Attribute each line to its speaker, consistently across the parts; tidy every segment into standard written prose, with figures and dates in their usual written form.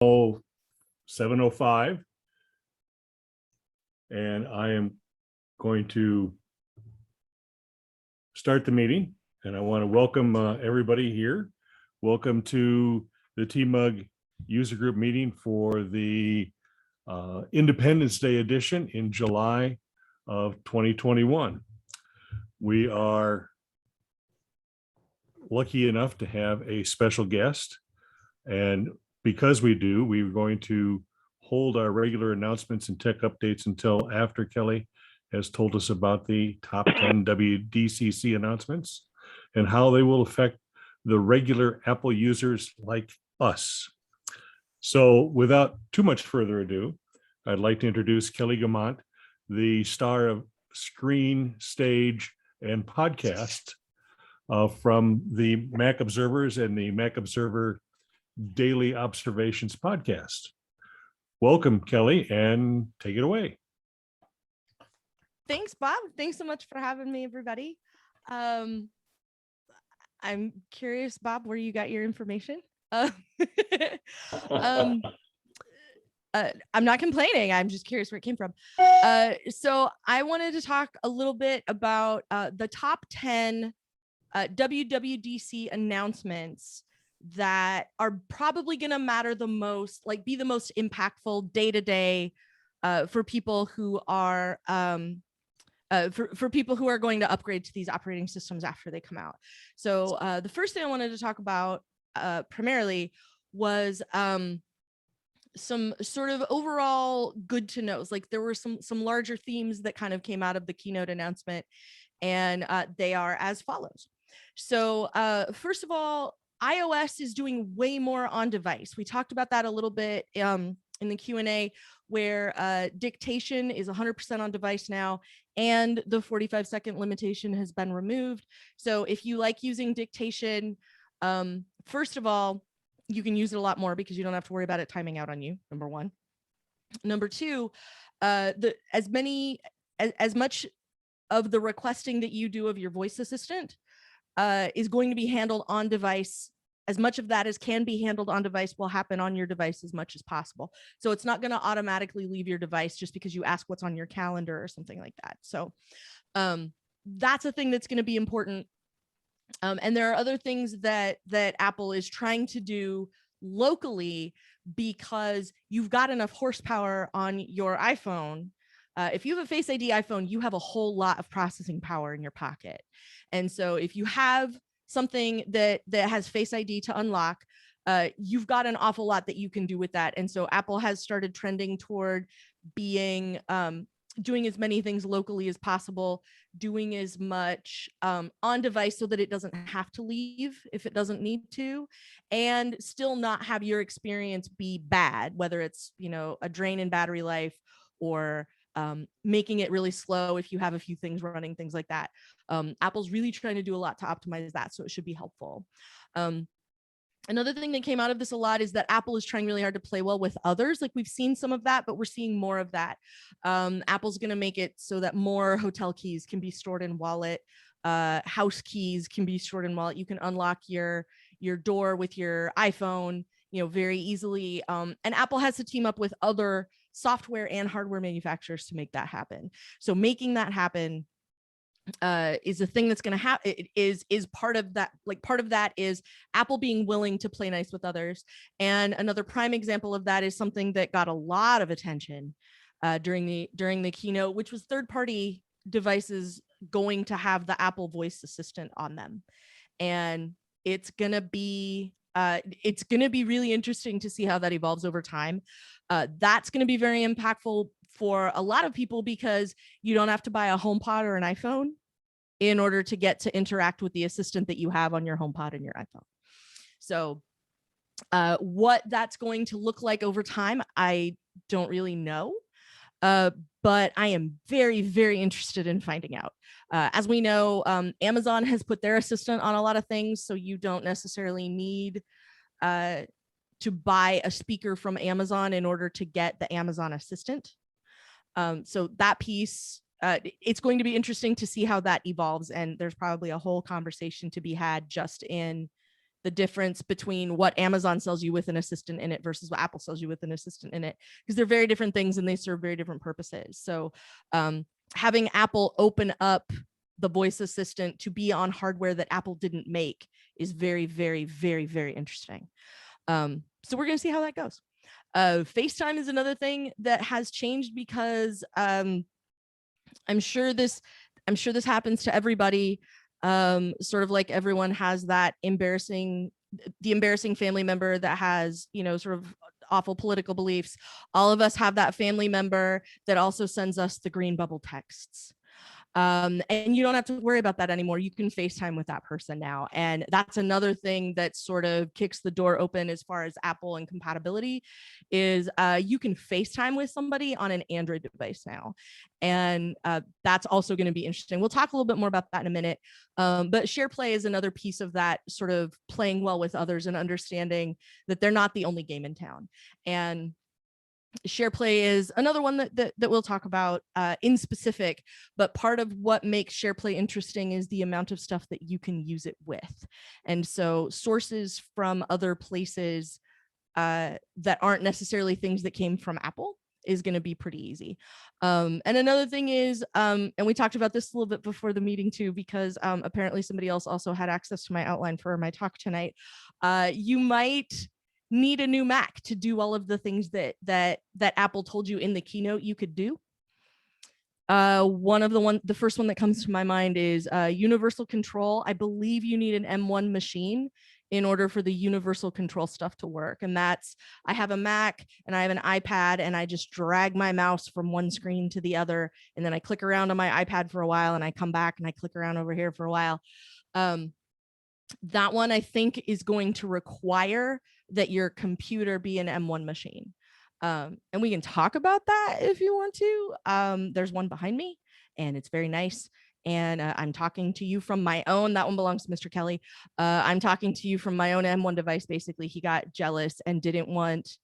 Speaker 1: 7:05, and I am going to start the meeting. And I want to welcome everybody here. Welcome to the TMUG user group meeting for the Independence Day edition in July of 2021. We are lucky enough to have a special guest, and because we do, we're going to hold our regular announcements and tech updates until after Kelly has told us about the top 10 WWDC announcements and how they will affect the regular Apple users like us. So without too much further ado, I'd like to introduce Kelly Guimont, the star of Screen, Stage, and Podcast from the Mac Observers and the Mac Observer Daily Observations podcast. Welcome, Kelly, and take it away.
Speaker 2: Thanks, Bob. Thanks so much for having me, everybody. I'm curious, Bob, where you got your information. I'm not complaining. I'm just curious where it came from. So I wanted to talk a little bit about the top 10 WWDC announcements that are probably going to matter the most, like be the most impactful day to day for people who are for people who are going to upgrade to these operating systems after they come out. So the first thing I wanted to talk about primarily was some sort of overall good to knows. Like there were some larger themes that kind of came out of the keynote announcement, and they are as follows. So first of all, iOS is doing way more on device. We talked about that a little bit in the Q&A, where dictation is 100% on device now, and the 45-second limitation has been removed. So if you like using dictation, first of all, you can use it a lot more because you don't have to worry about it timing out on you, number one. Number two, as much of the requesting that you do of your voice assistant is going to be handled on device. As much of that as can be handled on device will happen on your device as much as possible. So it's not going to automatically leave your device just because you ask what's on your calendar or something like that. So that's a thing that's going to be important. And there are other things that Apple is trying to do locally because you've got enough horsepower on your iPhone. If you have a Face ID iPhone, you have a whole lot of processing power in your pocket. And so if you have something that has Face ID to unlock, you've got an awful lot that you can do with that. And so Apple has started trending toward being doing as many things locally as possible, doing as much on device so that it doesn't have to leave if it doesn't need to, and still not have your experience be bad, whether it's, you know, a drain in battery life or making it really slow if you have a few things running, things like that. Apple's really trying to do a lot to optimize that, so it should be helpful. Another thing that came out of this a lot is that Apple is trying really hard to play well with others. Like we've seen some of that, but we're seeing more of that. Apple's going to make it so that more hotel keys can be stored in wallet. House keys can be stored in wallet. You can unlock your door with your iPhone, you know, very easily. And Apple has to team up with other software and hardware manufacturers to make that happen. So making that happen is a thing that's going to happen. Is part of that. Like part of that is Apple being willing to play nice with others. And another prime example of that is something that got a lot of attention during the keynote, which was third-party devices going to have the Apple voice assistant on them. And it's gonna be really interesting to see how that evolves over time. That's going to be very impactful for a lot of people because you don't have to buy a HomePod or an iPhone in order to get to interact with the assistant that you have on your HomePod and your iPhone. So what that's going to look like over time, I don't really know, but I am very, very interested in finding out. As we know, Amazon has put their assistant on a lot of things, so you don't necessarily need to buy a speaker from Amazon in order to get the Amazon Assistant. So that piece, it's going to be interesting to see how that evolves. And there's probably a whole conversation to be had just in the difference between what Amazon sells you with an assistant in it versus what Apple sells you with an assistant in it, because they're very different things and they serve very different purposes. So having Apple open up the voice assistant to be on hardware that Apple didn't make is very, very, very, very interesting. So we're going to see how that goes. FaceTime is another thing that has changed because I'm sure this happens to everybody. Sort of like everyone has the embarrassing family member that has, sort of awful political beliefs. All of us have that family member that also sends us the green bubble texts. And you don't have to worry about that anymore. You can FaceTime with that person now. And that's another thing that sort of kicks the door open as far as Apple and compatibility is you can FaceTime with somebody on an Android device now. And that's also going to be interesting. We'll talk a little bit more about that in a minute. But SharePlay is another piece of that, sort of playing well with others and understanding that they're not the only game in town. And SharePlay is another one that we'll talk about in specific, but part of what makes SharePlay interesting is the amount of stuff that you can use it with. And so sources from other places that aren't necessarily things that came from Apple is going to be pretty easy. And another thing is, and we talked about this a little bit before the meeting too, because apparently somebody else also had access to my outline for my talk tonight. You might need a new Mac to do all of the things that Apple told you in the keynote you could do. The first one that comes to my mind is universal control. I believe you need an M1 machine in order for the universal control stuff to work. And that's, I have a Mac and I have an iPad and I just drag my mouse from one screen to the other. And then I click around on my iPad for a while and I come back and I click around over here for a while. That one I think is going to require that your computer be an M1 machine. And we can talk about that if you want to. There's one behind me and it's very nice. And I'm talking to you from my own, that one belongs to Mr. Kelly. I'm talking to you from my own M1 device. Basically, he got jealous and didn't want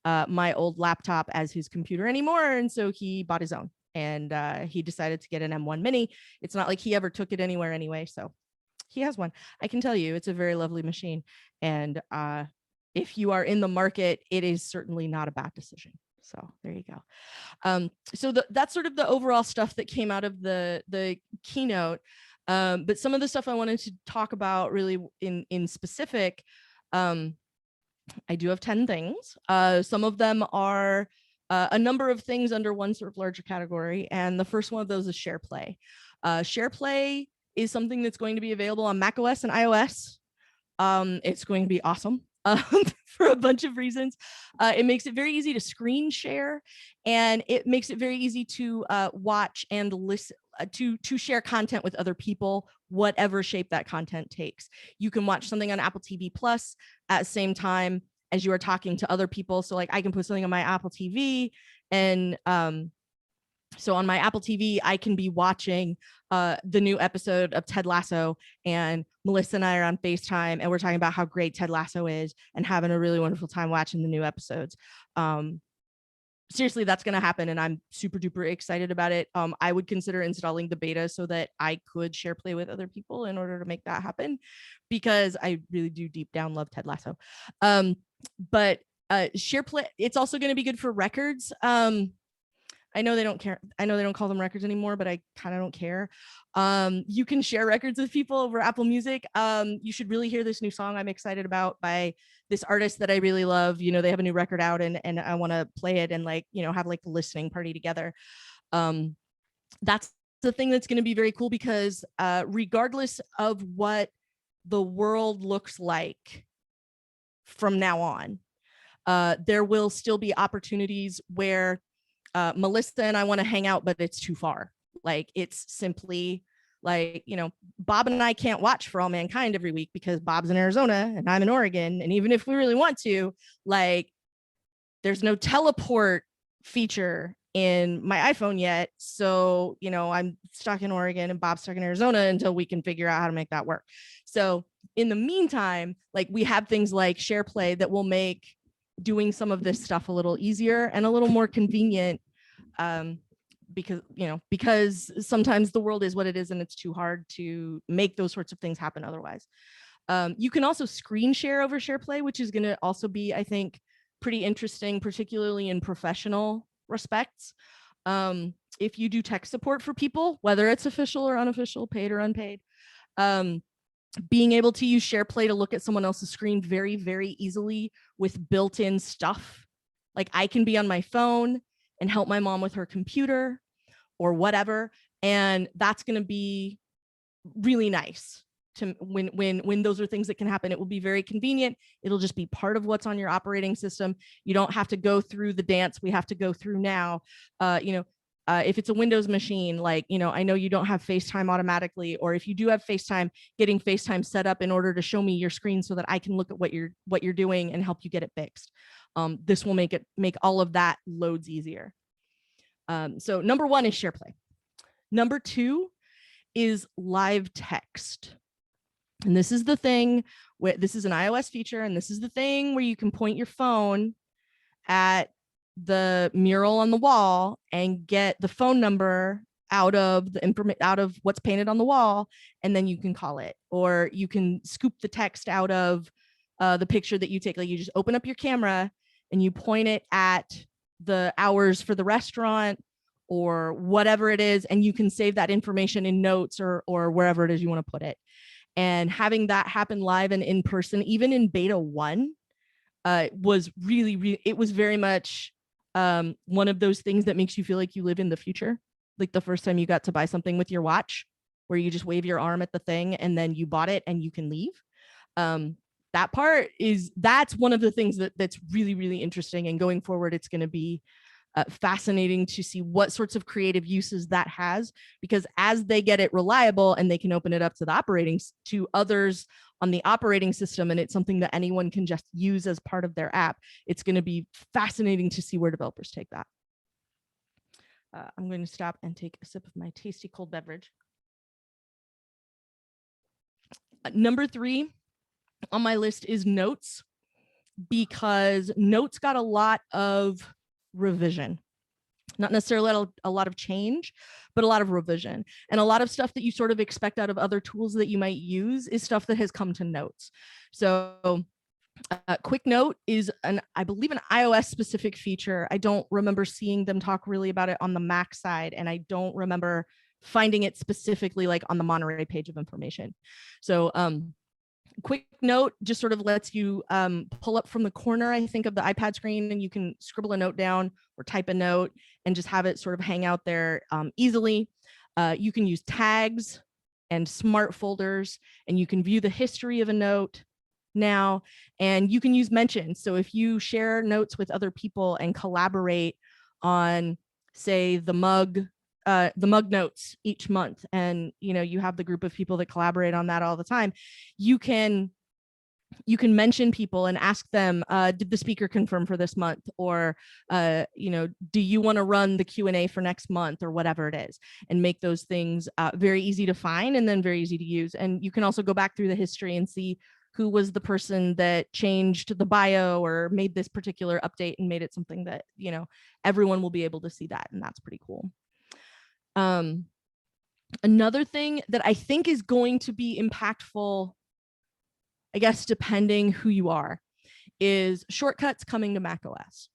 Speaker 2: my old laptop as his computer anymore. And so he bought his own and he decided to get an M1 mini. It's not like he ever took it anywhere anyway. So he has one. I can tell you it's a very lovely machine. And if you are in the market, it is certainly not a bad decision. So there you go. So that's sort of the overall stuff that came out of the keynote. But some of the stuff I wanted to talk about really in specific, I do have 10 things. Some of them are a number of things under one sort of larger category. And the first one of those is SharePlay. SharePlay is something that's going to be available on macOS and iOS. It's going to be awesome. For a bunch of reasons. It makes it very easy to screen share, and it makes it very easy to watch and listen, to share content with other people, whatever shape that content takes. You can watch something on Apple TV Plus at the same time as you are talking to other people. So like I can put something on my Apple TV and so on my Apple TV, I can be watching the new episode of Ted Lasso, and Melissa and I are on FaceTime and we're talking about how great Ted Lasso is and having a really wonderful time watching the new episodes. Seriously, that's going to happen and I'm super duper excited about it. I would consider installing the beta so that I could SharePlay with other people in order to make that happen, because I really do deep down love Ted Lasso. But SharePlay, it's also going to be good for records. I know they don't care. I know they don't call them records anymore, but I kind of don't care. You can share records with people over Apple Music. You should really hear this new song I'm excited about by this artist that I really love. You know, they have a new record out and I want to play it and like, you know, have like a listening party together. That's the thing that's going to be very cool because regardless of what the world looks like from now on, there will still be opportunities where Melissa and I want to hang out, but it's too far. Like it's simply like, you know, Bob and I can't watch For All Mankind every week because Bob's in Arizona and I'm in Oregon. And even if we really want to, like, there's no teleport feature in my iPhone yet. So, you know, I'm stuck in Oregon and Bob's stuck in Arizona until we can figure out how to make that work. So in the meantime, like we have things like SharePlay that will make doing some of this stuff a little easier and a little more convenient, because sometimes the world is what it is and it's too hard to make those sorts of things happen otherwise. You can also screen share over SharePlay, which is going to also be, I think, pretty interesting, particularly in professional respects. If you do tech support for people, whether it's official or unofficial, paid or unpaid, being able to use SharePlay to look at someone else's screen very, very easily with built-in stuff. Like I can be on my phone and help my mom with her computer or whatever. And that's going to be really nice to when those are things that can happen. It will be very convenient. It'll just be part of what's on your operating system. You don't have to go through the dance we have to go through now. If it's a Windows machine, like, I know you don't have FaceTime automatically, or if you do have FaceTime, getting FaceTime set up in order to show me your screen so that I can look at what you're doing and help you get it fixed. This will make all of that loads easier. So number one is SharePlay. Number two is live text. And this is the thing where this is an iOS feature, and this is the thing where you can point your phone at the mural on the wall and get the phone number out of what's painted on the wall, and then you can call it, or you can scoop the text out of the picture that you take. Like you just open up your camera and you point it at the hours for the restaurant or whatever it is, and you can save that information in notes or wherever it is you want to put it. And having that happen live and in person, even in beta 1, was really, it was very much one of those things that makes you feel like you live in the future. Like the first time you got to buy something with your watch, where you just wave your arm at the thing and then you bought it and you can leave. That's one of the things that's really, really interesting. And going forward, it's going to be fascinating to see what sorts of creative uses that has, because as they get it reliable and they can open it up to others on the operating system, and it's something that anyone can just use as part of their app, it's going to be fascinating to see where developers take that. I'm going to stop and take a sip of my tasty cold beverage. Number 3 on my list is notes, because notes got a lot of revision. Not necessarily a lot of change, but a lot of revision. And a lot of stuff that you sort of expect out of other tools that you might use is stuff that has come to notes. So Quick Note is I believe an iOS specific feature. I don't remember seeing them talk really about it on the Mac side, and I don't remember finding it specifically like on the Monterey page of information. So Quick Note just sort of lets you pull up from the corner, I think, of the iPad screen, and you can scribble a note down or type a note and just have it sort of hang out there easily. You can use tags and smart folders, and you can view the history of a note now, and you can use mentions. So if you share notes with other people and collaborate on, say, the mug notes each month, and you have the group of people that collaborate on that all the time, you can mention people and ask them, did the speaker confirm for this month, or do you want to run the Q&A for next month, or whatever it is, and make those things very easy to find and then very easy to use. And you can also go back through the history and see who was the person that changed the bio or made this particular update and made it something that everyone will be able to see that, and that's pretty cool. Another thing that I think is going to be impactful, I guess, depending who you are, is shortcuts coming to macOS.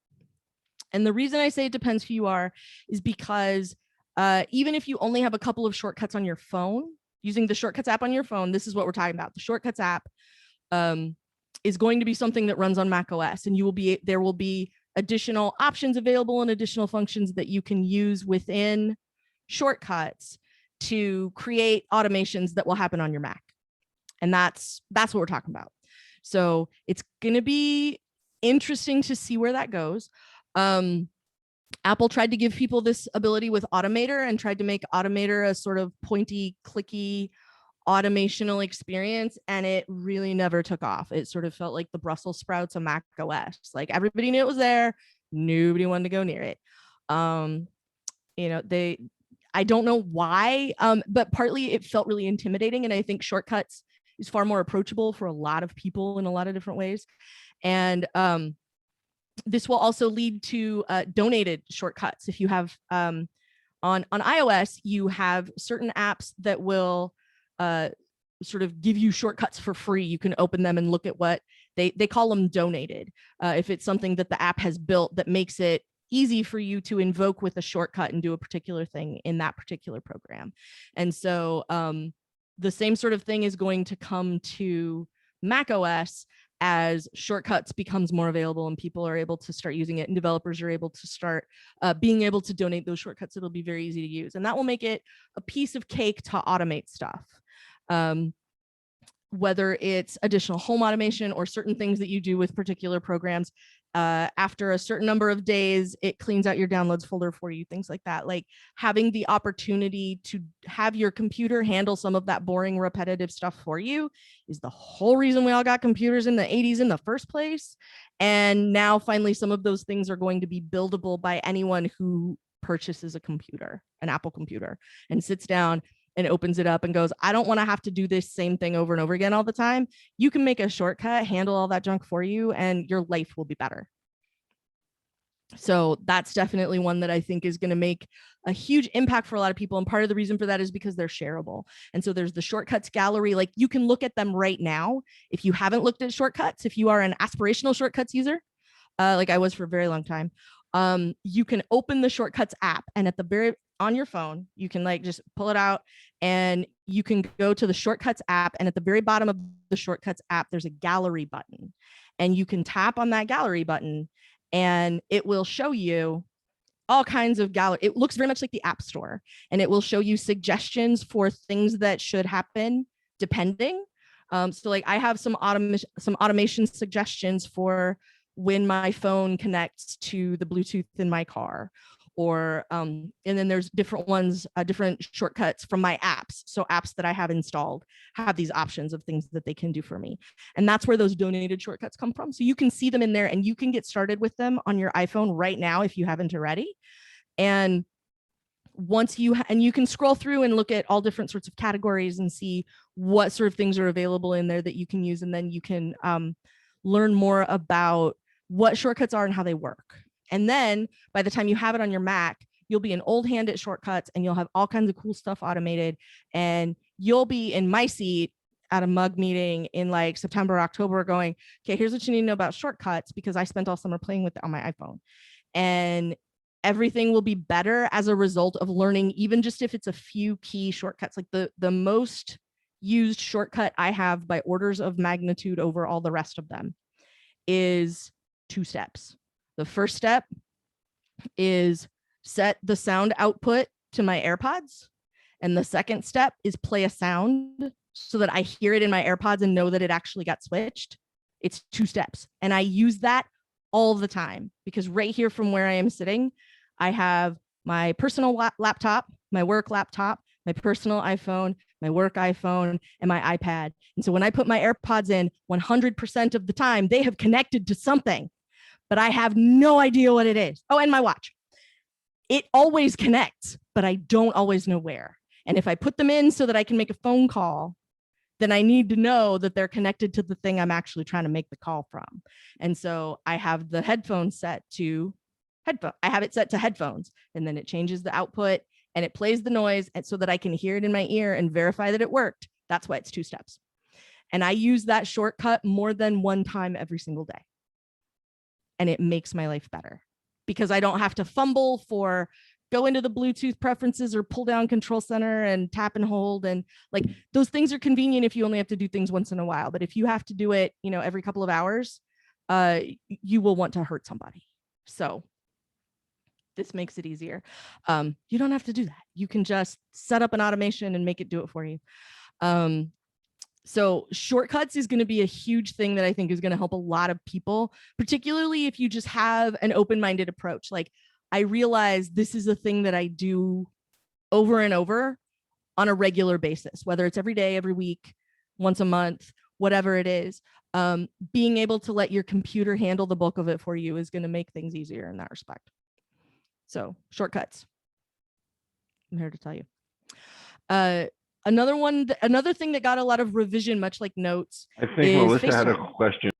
Speaker 2: And the reason I say it depends who you are is because even if you only have a couple of shortcuts on your phone, using the Shortcuts app on your phone, this is what we're talking about. The Shortcuts app is going to be something that runs on macOS, and there will be additional options available and additional functions that you can use within Shortcuts to create automations that will happen on your Mac. And that's what we're talking about. So it's going to be interesting to see where that goes. Apple tried to give people this ability with Automator and tried to make Automator a sort of pointy, clicky, automational experience, and it really never took off. It sort of felt like the Brussels sprouts of Mac OS. Like everybody knew it was there, nobody wanted to go near it. I don't know why, but partly it felt really intimidating, and I think Shortcuts is far more approachable for a lot of people in a lot of different ways. And this will also lead to donated shortcuts. If you have on iOS, you have certain apps that will sort of give you shortcuts for free. You can open them and look at what they call them donated. If it's something that the app has built that makes it easy for you to invoke with a shortcut and do a particular thing in that particular program. And so the same sort of thing is going to come to Mac OS as shortcuts becomes more available and people are able to start using it and developers are able to start being able to donate those shortcuts. It'll be very easy to use. And that will make it a piece of cake to automate stuff. Whether it's additional home automation or certain things that you do with particular programs, after a certain number of days, it cleans out your downloads folder for you, things like that. Like having the opportunity to have your computer handle some of that boring, repetitive stuff for you is the whole reason we all got computers in the 80s in the first place. And now finally, some of those things are going to be buildable by anyone who purchases a computer, an Apple computer, and sits down and opens it up and goes, I don't want to have to do this same thing over and over again all the time. You can make a shortcut, handle all that junk for you, and your life will be better. So that's definitely one that I think is going to make a huge impact for a lot of people. And part of the reason for that is because they're shareable. And so there's the shortcuts gallery. Like you can look at them right now. If you haven't looked at shortcuts, if you are an aspirational shortcuts user, like I was for a very long time, you can open the shortcuts app, and at the very on your phone, you can like just pull it out and you can go to the shortcuts app, and at the very bottom of the shortcuts app, there's a gallery button, and you can tap on that gallery button and it will show you all kinds of gallery. It looks very much like the App Store, and it will show you suggestions for things that should happen depending. So like I have some automation suggestions for when my phone connects to the Bluetooth in my car, or and then there's different ones, different shortcuts from my apps. So apps that I have installed have these options of things that they can do for me. And that's where those donated shortcuts come from. So you can see them in there and you can get started with them on your iPhone right now if you haven't already. And once you can scroll through and look at all different sorts of categories and see what sort of things are available in there that you can use. And then you can learn more about what shortcuts are and how they work. And then by the time you have it on your Mac, you'll be an old hand at shortcuts and you'll have all kinds of cool stuff automated. And you'll be in my seat at a MUG meeting in like September, October going, okay, here's what you need to know about shortcuts because I spent all summer playing with it on my iPhone. And everything will be better as a result of learning, even just if it's a few key shortcuts. Like the most used shortcut I have by orders of magnitude over all the rest of them is 2 steps. The first step is set the sound output to my AirPods. And the second step is play a sound so that I hear it in my AirPods and know that it actually got switched. It's 2 steps. And I use that all the time because right here from where I am sitting, I have my personal laptop, my work laptop, my personal iPhone, my work iPhone, and my iPad. And so when I put my AirPods in, 100% of the time, they have connected to something, but I have no idea what it is. Oh, and my watch. It always connects, but I don't always know where. And if I put them in so that I can make a phone call, then I need to know that they're connected to the thing I'm actually trying to make the call from. And so I have the headphones set to I have it set to headphones, and then it changes the output and it plays the noise and so that I can hear it in my ear and verify that it worked. That's why it's 2 steps. And I use that shortcut more than one time every single day. And it makes my life better because I don't have to fumble for go into the Bluetooth preferences or pull down Control Center and tap and hold. And like those things are convenient if you only have to do things once in a while. But if you have to do it, every couple of hours, you will want to hurt somebody. So this makes it easier. You don't have to do that. You can just set up an automation and make it do it for you. So shortcuts is going to be a huge thing that I think is going to help a lot of people, particularly if you just have an open-minded approach. Like I realize this is a thing that I do over and over on a regular basis, whether it's every day, every week, once a month, whatever it is. Being able to let your computer handle the bulk of it for you is going to make things easier in that respect. So shortcuts, I'm here to tell you. Another thing that got a lot of revision, much like notes.
Speaker 3: I think Melissa had a question.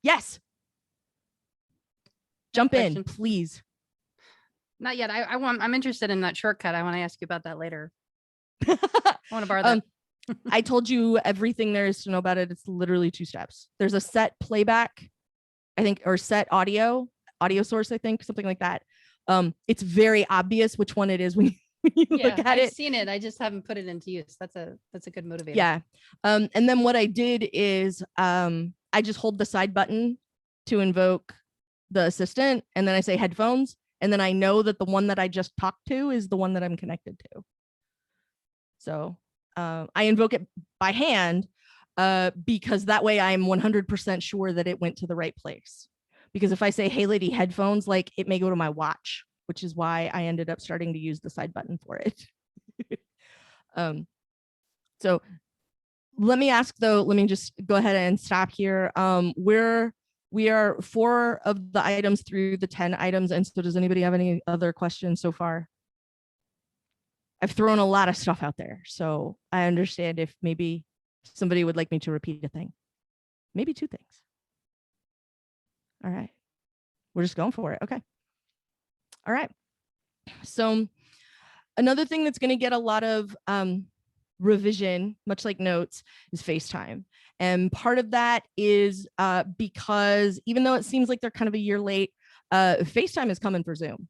Speaker 2: Yes. Jump in, please.
Speaker 4: Not yet. I'm interested in that shortcut. I want to ask you about that later. I want to borrow that.
Speaker 2: I told you everything there is to know about it. It's literally 2 steps. There's a set playback, I think, or set audio source, I think, something like that. It's very obvious which one it is when you look at
Speaker 4: I've
Speaker 2: it.
Speaker 4: seen it. I just haven't put it into use. That's a good motivator.
Speaker 2: Yeah. And then what I did is I just hold the side button to invoke the assistant, and then I say headphones, and then I know that the one that I just talked to is the one that I'm connected to. So I invoke it by hand because that way I'm 100% sure that it went to the right place. Because if I say, hey lady, headphones, like it may go to my watch, which is why I ended up starting to use the side button for it. So let me ask though, let me just go ahead and stop here. We are 4 of the items through the 10 items. And so does anybody have any other questions so far? I've thrown a lot of stuff out there, so I understand if maybe somebody would like me to repeat a thing, maybe 2 things. All right, we're just going for it. Okay. All right. So another thing that's going to get a lot of revision, much like notes, is FaceTime. And part of that is because even though it seems like they're kind of a year late, FaceTime is coming for Zoom.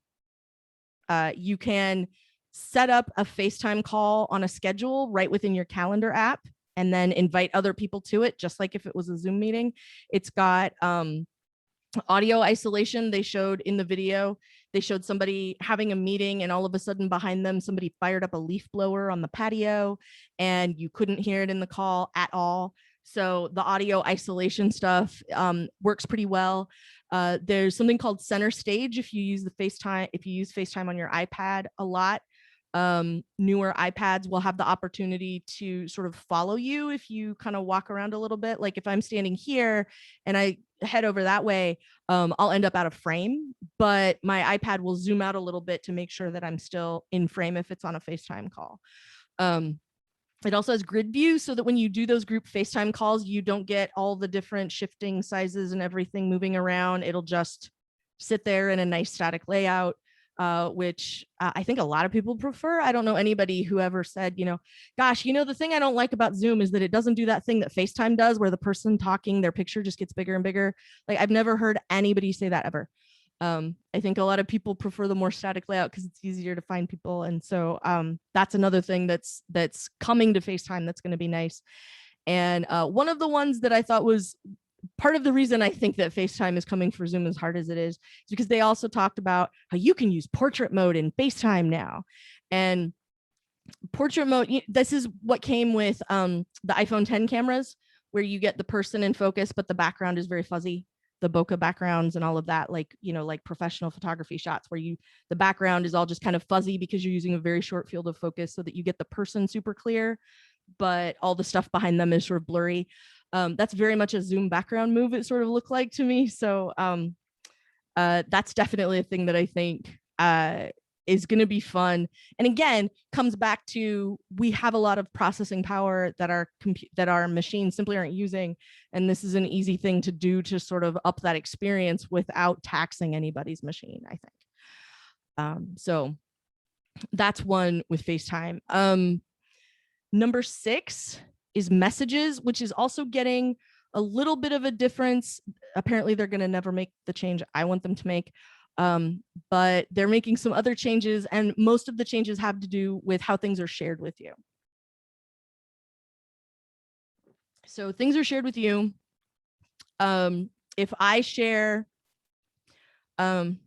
Speaker 2: You can set up a FaceTime call on a schedule right within your calendar app and then invite other people to it, just like if it was a Zoom meeting. It's got audio isolation. They showed in the video, they showed somebody having a meeting and all of a sudden behind them, somebody fired up a leaf blower on the patio and you couldn't hear it in the call at all. So the audio isolation stuff works pretty well. There's something called Center Stage if you use FaceTime on your iPad a lot. Newer iPads will have the opportunity to sort of follow you if you kind of walk around a little bit. Like if I'm standing here and I head over that way, I'll end up out of frame, but my iPad will zoom out a little bit to make sure that I'm still in frame if it's on a FaceTime call. It also has grid view so that when you do those group FaceTime calls, you don't get all the different shifting sizes and everything moving around. It'll just sit there in a nice static layout. Which I think a lot of people prefer. I don't know anybody who ever said, gosh, the thing I don't like about Zoom is that it doesn't do that thing that FaceTime does where the person talking, their picture just gets bigger and bigger. Like I've never heard anybody say that ever. I think a lot of people prefer the more static layout because it's easier to find people. And so that's another thing that's coming to FaceTime that's going to be nice. And one of the ones that I thought was part of the reason I think that FaceTime is coming for Zoom as hard as it is because they also talked about how you can use portrait mode in FaceTime now. And portrait mode, this is what came with the iPhone 10 cameras, where you get the person in focus, but the background is very fuzzy, the bokeh backgrounds and all of that, like professional photography shots where the background is all just kind of fuzzy because you're using a very short field of focus so that you get the person super clear, but all the stuff behind them is sort of blurry. That's very much a Zoom background move, it sort of looked like to me. So that's definitely a thing that I think is going to be fun. And again, comes back to we have a lot of processing power that our machines simply aren't using. And this is an easy thing to do to sort of up that experience without taxing anybody's machine, I think. So that's one with FaceTime. Number 6 is messages, which is also getting a little bit of a difference. Apparently they're going to never make the change I want them to make, but they're making some other changes, and most of the changes have to do with how things are shared with you. So things are shared with you. If I share, I'm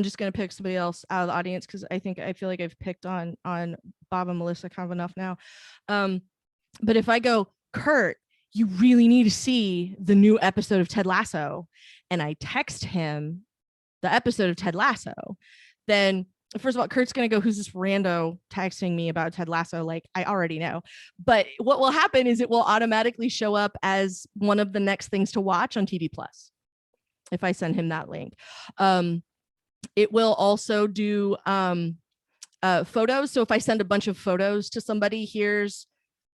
Speaker 2: just going to pick somebody else out of the audience because I feel like I've picked on Bob and Melissa kind of enough now. But if I go, Kurt, you really need to see the new episode of Ted Lasso, and I text him the episode of Ted Lasso, then first of all, Kurt's going to go, who's this rando texting me about Ted Lasso? Like, I already know. But what will happen is it will automatically show up as one of the next things to watch on TV Plus if I send him that link. It will also do photos. So if I send a bunch of photos to somebody, here's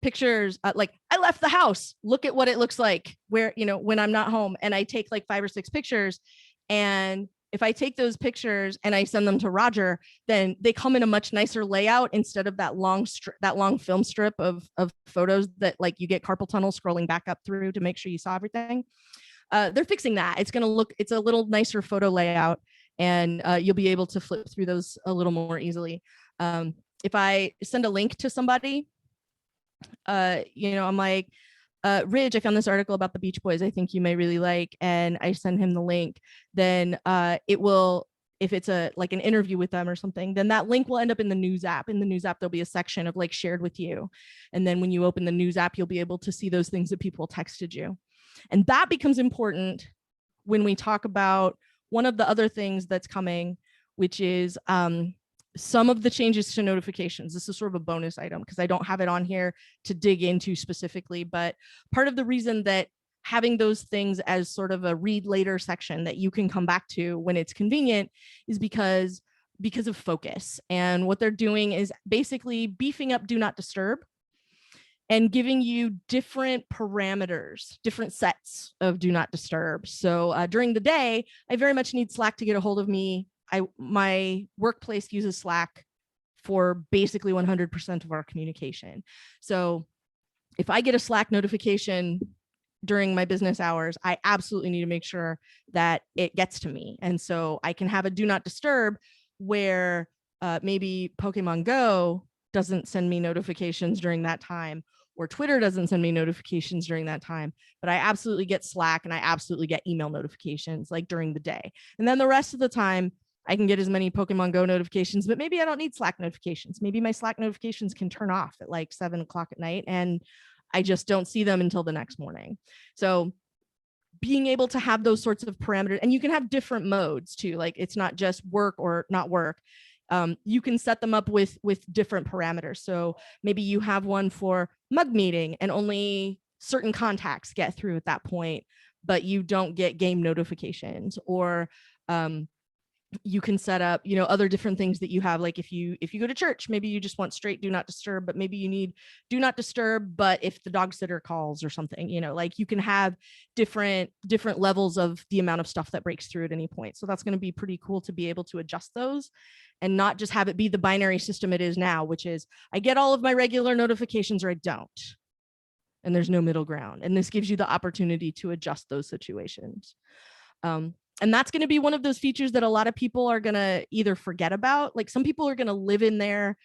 Speaker 2: pictures, like I left the house, look at what it looks like where, when I'm not home, and I take like 5 or 6 pictures, and if I take those pictures and I send them to Roger, then they come in a much nicer layout instead of that long film strip of photos that like you get carpal tunnel scrolling back up through to make sure you saw everything. They're fixing that. It's a little nicer photo layout, and you'll be able to flip through those a little more easily. If I send a link to somebody, I'm like, Ridge, I found this article about the Beach Boys I think you may really like, and I send him the link, then it will, if it's like an interview with them or something, then that link will end up in the news app. In the news app, there'll be a section of like shared with you. And then when you open the news app, you'll be able to see those things that people texted you. And that becomes important when we talk about one of the other things that's coming, which is some of the changes to notifications. This is sort of a bonus item because I don't have it on here to dig into specifically, but part of the reason that having those things as sort of a read later section that you can come back to when it's convenient is because of focus. And what they're doing is basically beefing up do not disturb and giving you different parameters, different sets of do not disturb. So during the day, I very much need Slack to get a hold of me. My workplace uses Slack for basically 100% of our communication. So if I get a Slack notification during my business hours, I absolutely need to make sure that it gets to me. And so I can have a do not disturb where maybe Pokemon Go doesn't send me notifications during that time, or Twitter doesn't send me notifications during that time, but I absolutely get Slack and I absolutely get email notifications like during the day. And then the rest of the time, I can get as many Pokemon Go notifications, but maybe I don't need Slack notifications. Maybe my Slack notifications can turn off at like 7 o'clock at night and I just don't see them until the next morning. So being able to have those sorts of parameters, and you can have different modes too. Like it's not just work or not work. You can set them up with different parameters. So maybe you have one for mug meeting and only certain contacts get through at that point, but you don't get game notifications. Or you can set up, other different things that you have. Like if you go to church, maybe you just want straight do not disturb, but maybe you need do not disturb, but if the dog sitter calls or something, like you can have different levels of the amount of stuff that breaks through at any point. So that's going to be pretty cool to be able to adjust those and not just have it be the binary system it is now, which is I get all of my regular notifications or I don't. And there's no middle ground. And this gives you the opportunity to adjust those situations. And that's going to be one of those features that a lot of people are going to either forget about. Like some people are going to live in there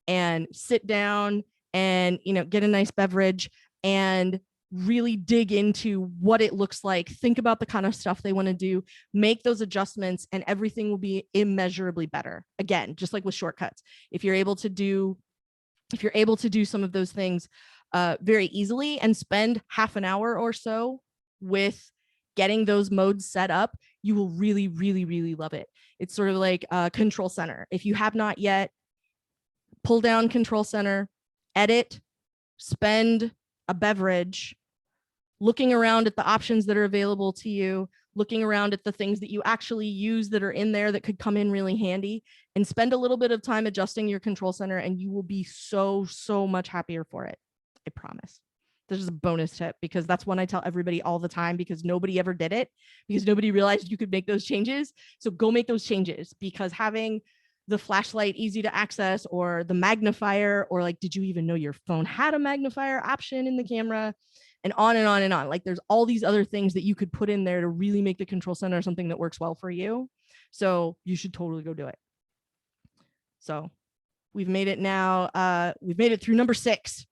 Speaker 2: and sit down and, get a nice beverage and really dig into what it looks like, think about the kind of stuff they want to do, make those adjustments, and everything will be immeasurably better. Again, just like with shortcuts, if you're able to do some of those things very easily and spend half an hour or so with getting those modes set up, you will really, really, really love it. It's sort of like Control Center. If you have not yet, pull down Control Center, edit, spend a beverage, looking around at the options that are available to you, looking around at the things that you actually use that are in there that could come in really handy, and spend a little bit of time adjusting your Control Center, and you will be so, so much happier for it. I promise. This is a bonus tip because that's one I tell everybody all the time because nobody ever did it because nobody realized you could make those changes. So go make those changes, because having the flashlight easy to access, or the magnifier, or like, did you even know your phone had a magnifier option in the camera, and on and on and on. Like there's all these other things that you could put in there to really make the Control Center something that works well for you. So you should totally go do it. So we've made it now. We've made it through number 6.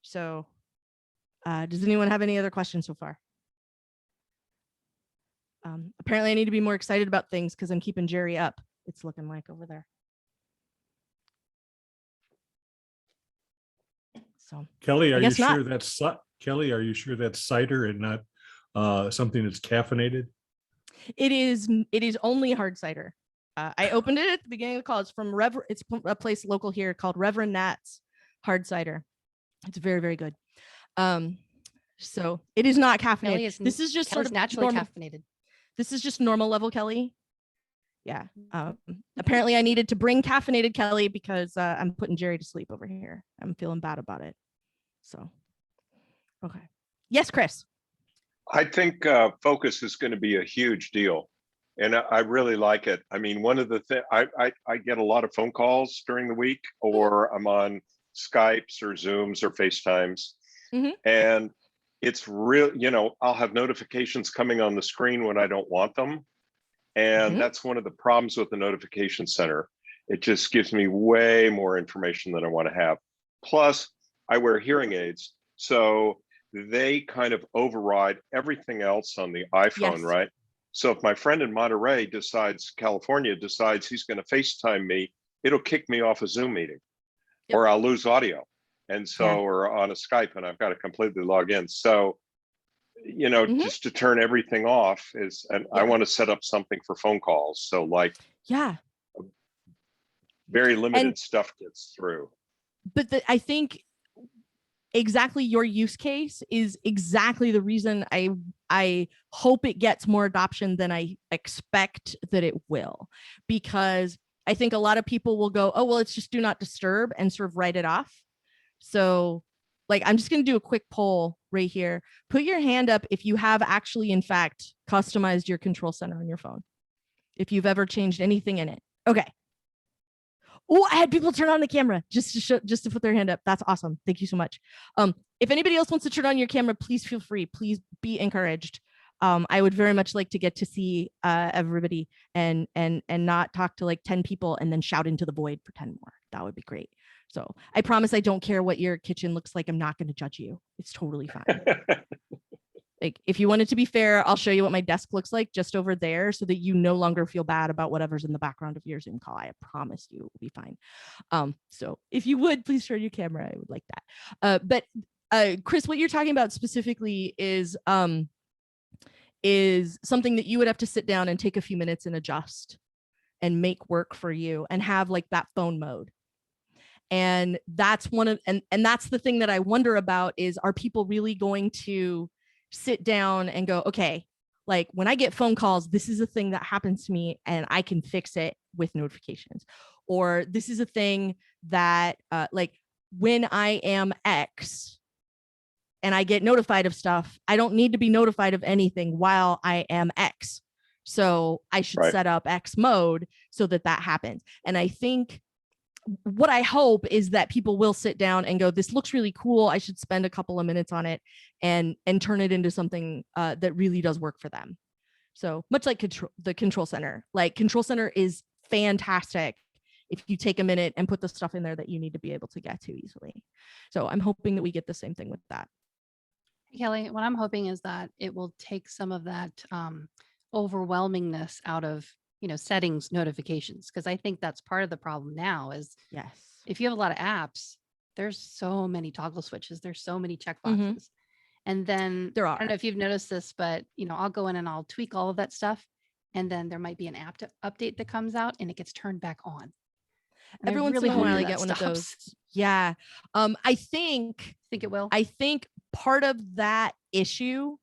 Speaker 2: So does anyone have any other questions so far? Apparently I need to be more excited about things because I'm keeping Jerry up. It's looking like over there. So
Speaker 1: Kelly, are you
Speaker 2: guess not.
Speaker 1: sure that's Kelly? Are you sure that's cider and not something that's caffeinated?
Speaker 2: It is only hard cider. I opened it at the beginning of the call. It's from it's a place local here called Reverend Nat's Hard Cider. It's very, very good. So it is not caffeinated. This is just sort of
Speaker 4: naturally caffeinated.
Speaker 2: This is just normal level Kelly. Yeah. Apparently I needed to bring caffeinated Kelly because I'm putting Jerry to sleep over here. I'm feeling bad about it. So, okay. Yes, Chris.
Speaker 5: I think focus is going to be a huge deal. And I really like it. I mean, one of the things I get a lot of phone calls during the week, or I'm on Skypes or Zooms or FaceTimes.
Speaker 2: Mhm.
Speaker 5: And it's real, you know, I'll have notifications coming on the screen when I don't want them. And
Speaker 2: Mhm.
Speaker 5: that's one of the problems with the notification center. It just gives me way more information than I want to have. Plus, I wear hearing aids, so they kind of override everything else on the iPhone,
Speaker 2: Yes.
Speaker 5: right? So if my friend in Monterey California decides he's going to FaceTime me, it'll kick me off a Zoom meeting.
Speaker 2: Yep.
Speaker 5: Or I'll lose audio. And so,
Speaker 2: Yeah.
Speaker 5: or on a Skype, and I've got to completely log in. So, you know,
Speaker 2: Mhm.
Speaker 5: just to turn everything off is, and I
Speaker 2: Yeah.
Speaker 5: want to set up something for phone calls. So like
Speaker 2: Yeah.
Speaker 5: very limited
Speaker 2: And
Speaker 5: stuff gets through.
Speaker 2: but I think exactly your use case is exactly the reason I hope it gets more adoption than I expect that it will, because I think a lot of people will go, oh well, it's just do not disturb and sort of write it off. So like, I'm just going to do a quick poll right here. Put your hand up if you have actually in fact customized your control center on your phone, if you've ever changed anything in it. Okay. Oh, I had people turn on the camera just to put their hand up. That's awesome. Thank you so much. If anybody else wants to turn on your camera, please feel free. Please be encouraged. I would very much like to get to see everybody and not talk to like 10 people and then shout into the void for 10 more. That would be great. So I promise I don't care what your kitchen looks like. I'm not going to judge you. It's totally fine. Like, if you want it to be fair, I'll show you what my desk looks like just over there so that you no longer feel bad about whatever's in the background of your Zoom call. I promise you it will be fine. So if you would, please turn your camera. I would like that. But Chris, what you're talking about specifically is something that you would have to sit down and take a few minutes and adjust and make work for you and have like that phone mode. And that's one of, and that's the thing that I wonder about is, are people really going to sit down and go, okay, like when I get phone calls, this is a thing that happens to me and I can fix it with notifications. Or this is a thing that like when I am X and I get notified of stuff, I don't need to be notified of anything while I am X. So I should set up X mode so that that happens. And I think what I hope is that people will sit down and go, this looks really cool. I should spend a couple of minutes on it and turn it into something that really does work for them. So much like the control center, like control center is fantastic if you take a minute and put the stuff in there that you need to be able to get to easily. So I'm hoping that we get the same thing with that.
Speaker 4: Kelly, what I'm hoping is that it will take some of that overwhelmingness out of, you know, settings notifications, because I think that's part of the problem now is,
Speaker 2: yes,
Speaker 4: if you have a lot of apps, there's so many toggle switches, there's so many checkboxes.
Speaker 2: Mm-hmm.
Speaker 4: And then
Speaker 2: there are.
Speaker 4: I don't know if you've noticed this, but you know, I'll go in and I'll tweak all of that stuff, and then there might be an app update that comes out and it gets turned back on. And
Speaker 2: Every once
Speaker 4: really
Speaker 2: in a while
Speaker 4: hope
Speaker 2: I
Speaker 4: that
Speaker 2: get one of
Speaker 4: stops.
Speaker 2: those. Yeah. I think
Speaker 4: it will.
Speaker 2: I think part of that issue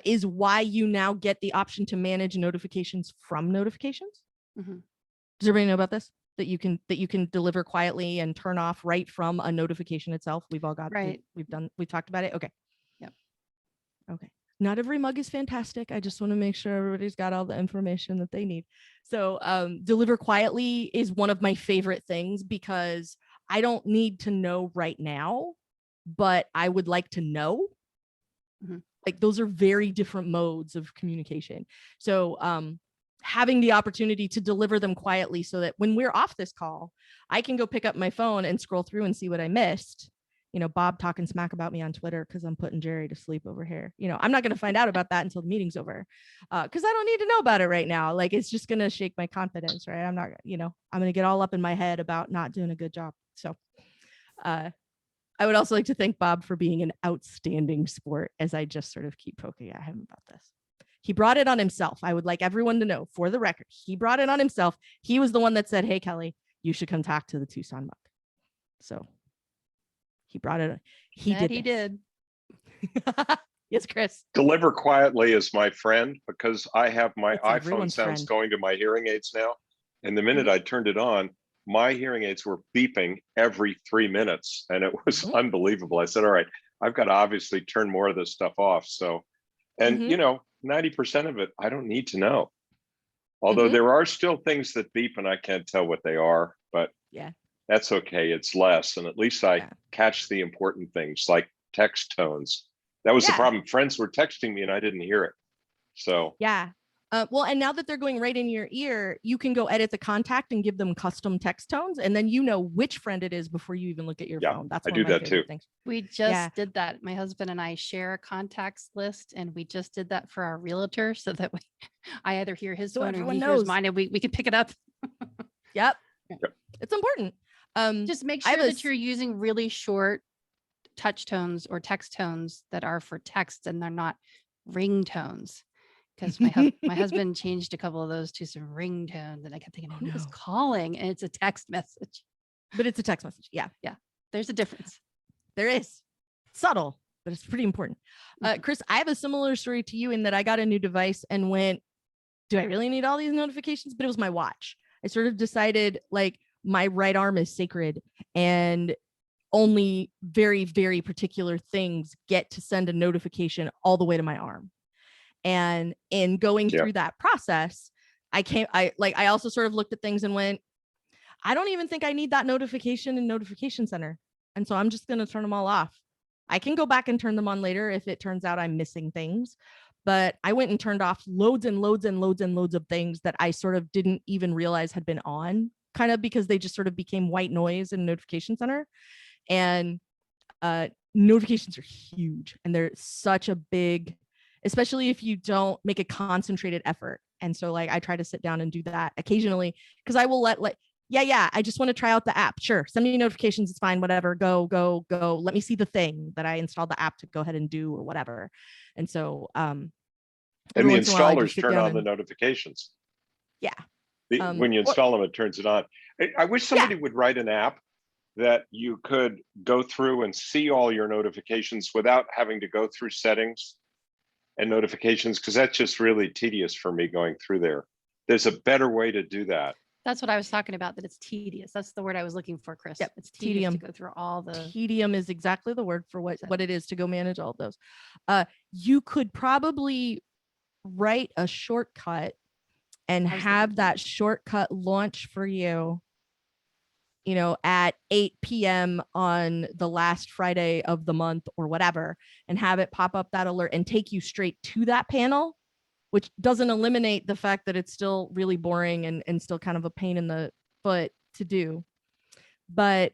Speaker 2: is why you now get the option to manage notifications from notifications.
Speaker 4: Mm-hmm.
Speaker 2: Does everybody know about this? That you can deliver quietly and turn off right from a notification itself. We've all got we've talked about it. Okay.
Speaker 4: Yep.
Speaker 2: Okay. Not every mug is fantastic. I just want to make sure everybody's got all the information that they need. So deliver quietly is one of my favorite things because I don't need to know right now, but I would like to know. Mm-hmm. Like those are very different modes of communication. So having the opportunity to deliver them quietly so that when we're off this call, I can go pick up my phone and scroll through and see what I missed. You know, Bob talking smack about me on Twitter because I'm putting Jerry to sleep over here. You know, I'm not going to find out about that until the meeting's over because I don't need to know about it right now. Like, it's just going to shake my confidence, right? I'm not, you know, I'm going to get all up in my head about not doing a good job. So I would also like to thank Bob for being an outstanding sport as I just sort of keep poking at him about this. He brought it on himself. I would like everyone to know, for the record, he brought it on himself. He was the one that said, hey, Kelly, you should come talk to the Tucson mug. So he brought it. He did. Yes, Chris.
Speaker 5: Deliver quietly is my friend because I have my
Speaker 2: It's
Speaker 5: iPhone sounds going to my hearing aids now. And the minute I turned it on, my hearing aids were beeping every 3 minutes. And it was unbelievable. I said, all right, I've got to obviously turn more of this stuff off. So, and you know, 90% of it, I don't need to know. Although
Speaker 2: Mhm.
Speaker 5: there are still things that beep and I can't tell what they are, but
Speaker 2: Yeah.
Speaker 5: that's okay. It's less. And at least I
Speaker 2: Yeah.
Speaker 5: catch the important things like text tones. That was the
Speaker 2: Yeah.
Speaker 5: problem. Friends were texting me and I didn't hear it. So
Speaker 2: Yeah. Well, and now that they're going right in your ear, you can go edit the contact and give them custom text tones, and then you know which friend it is before you even look at your
Speaker 5: Yeah,
Speaker 2: phone. That's
Speaker 5: I
Speaker 2: one
Speaker 5: do
Speaker 2: of my
Speaker 5: that
Speaker 2: favorite
Speaker 5: too.
Speaker 2: things.
Speaker 4: We just
Speaker 2: Yeah.
Speaker 4: did that. My husband and I share a contacts list, and we just did that for our realtor so that I either hear his
Speaker 2: So
Speaker 4: phone or
Speaker 2: everyone
Speaker 4: he
Speaker 2: knows.
Speaker 4: hears mine, and we can pick it up.
Speaker 2: Yep.
Speaker 5: Yep.
Speaker 2: It's important.
Speaker 4: Just make
Speaker 2: I have
Speaker 4: sure
Speaker 2: a
Speaker 4: that you're using really short touch tones or text tones that are for text and they're not ringtones. Because my husband changed a couple of those to some ringtones, and I kept thinking,
Speaker 2: Oh,
Speaker 4: who is
Speaker 2: no.
Speaker 4: calling? And it's a text message.
Speaker 2: But it's a text message. Yeah.
Speaker 4: There's a difference.
Speaker 2: There is. Subtle, but it's pretty important. Chris, I have a similar story to you in that I got a new device and went, do I really need all these notifications? But it was my watch. I sort of decided like my right arm is sacred and only very, very particular things get to send a notification all the way to my arm. And in going
Speaker 5: Yeah.
Speaker 2: through that process, I also sort of looked at things and went, I don't even think I need that notification in Notification Center. And so I'm just going to turn them all off. I can go back and turn them on later if it turns out I'm missing things. But I went and turned off loads and loads and loads and loads of things that I sort of didn't even realize had been on, kind of because they just sort of became white noise in Notification Center. And notifications are huge, and they're such a big, especially if you don't make a concentrated effort. And so like I try to sit down and do that occasionally, because I will let I just want to try out the app. Sure, send me notifications, it's fine, whatever. Go. Let me see the thing that I installed the app to go ahead and do or whatever. And so
Speaker 5: and
Speaker 2: every
Speaker 5: the
Speaker 2: once in a while, I
Speaker 5: installers
Speaker 2: just sit
Speaker 5: turn
Speaker 2: down
Speaker 5: on the
Speaker 2: and-
Speaker 5: notifications.
Speaker 2: Yeah.
Speaker 5: When you install them, it turns it on. I wish somebody would write an app that you could go through and see all your notifications without having to go through settings and notifications, because that's just really tedious for me going through there. There's a better way to do that.
Speaker 4: That's what I was talking about, that it's tedious. That's the word I was looking for, Chris.
Speaker 2: Yep,
Speaker 4: It's tedious
Speaker 2: tedium.
Speaker 4: to go through all the.
Speaker 2: Tedium is exactly the word for what it is to go manage all of those. You could probably write a shortcut and have that shortcut launch for you, at 8 p.m. on the last Friday of the month or whatever, and have it pop up that alert and take you straight to that panel, which doesn't eliminate the fact that it's still really boring and still kind of a pain in the foot to do. But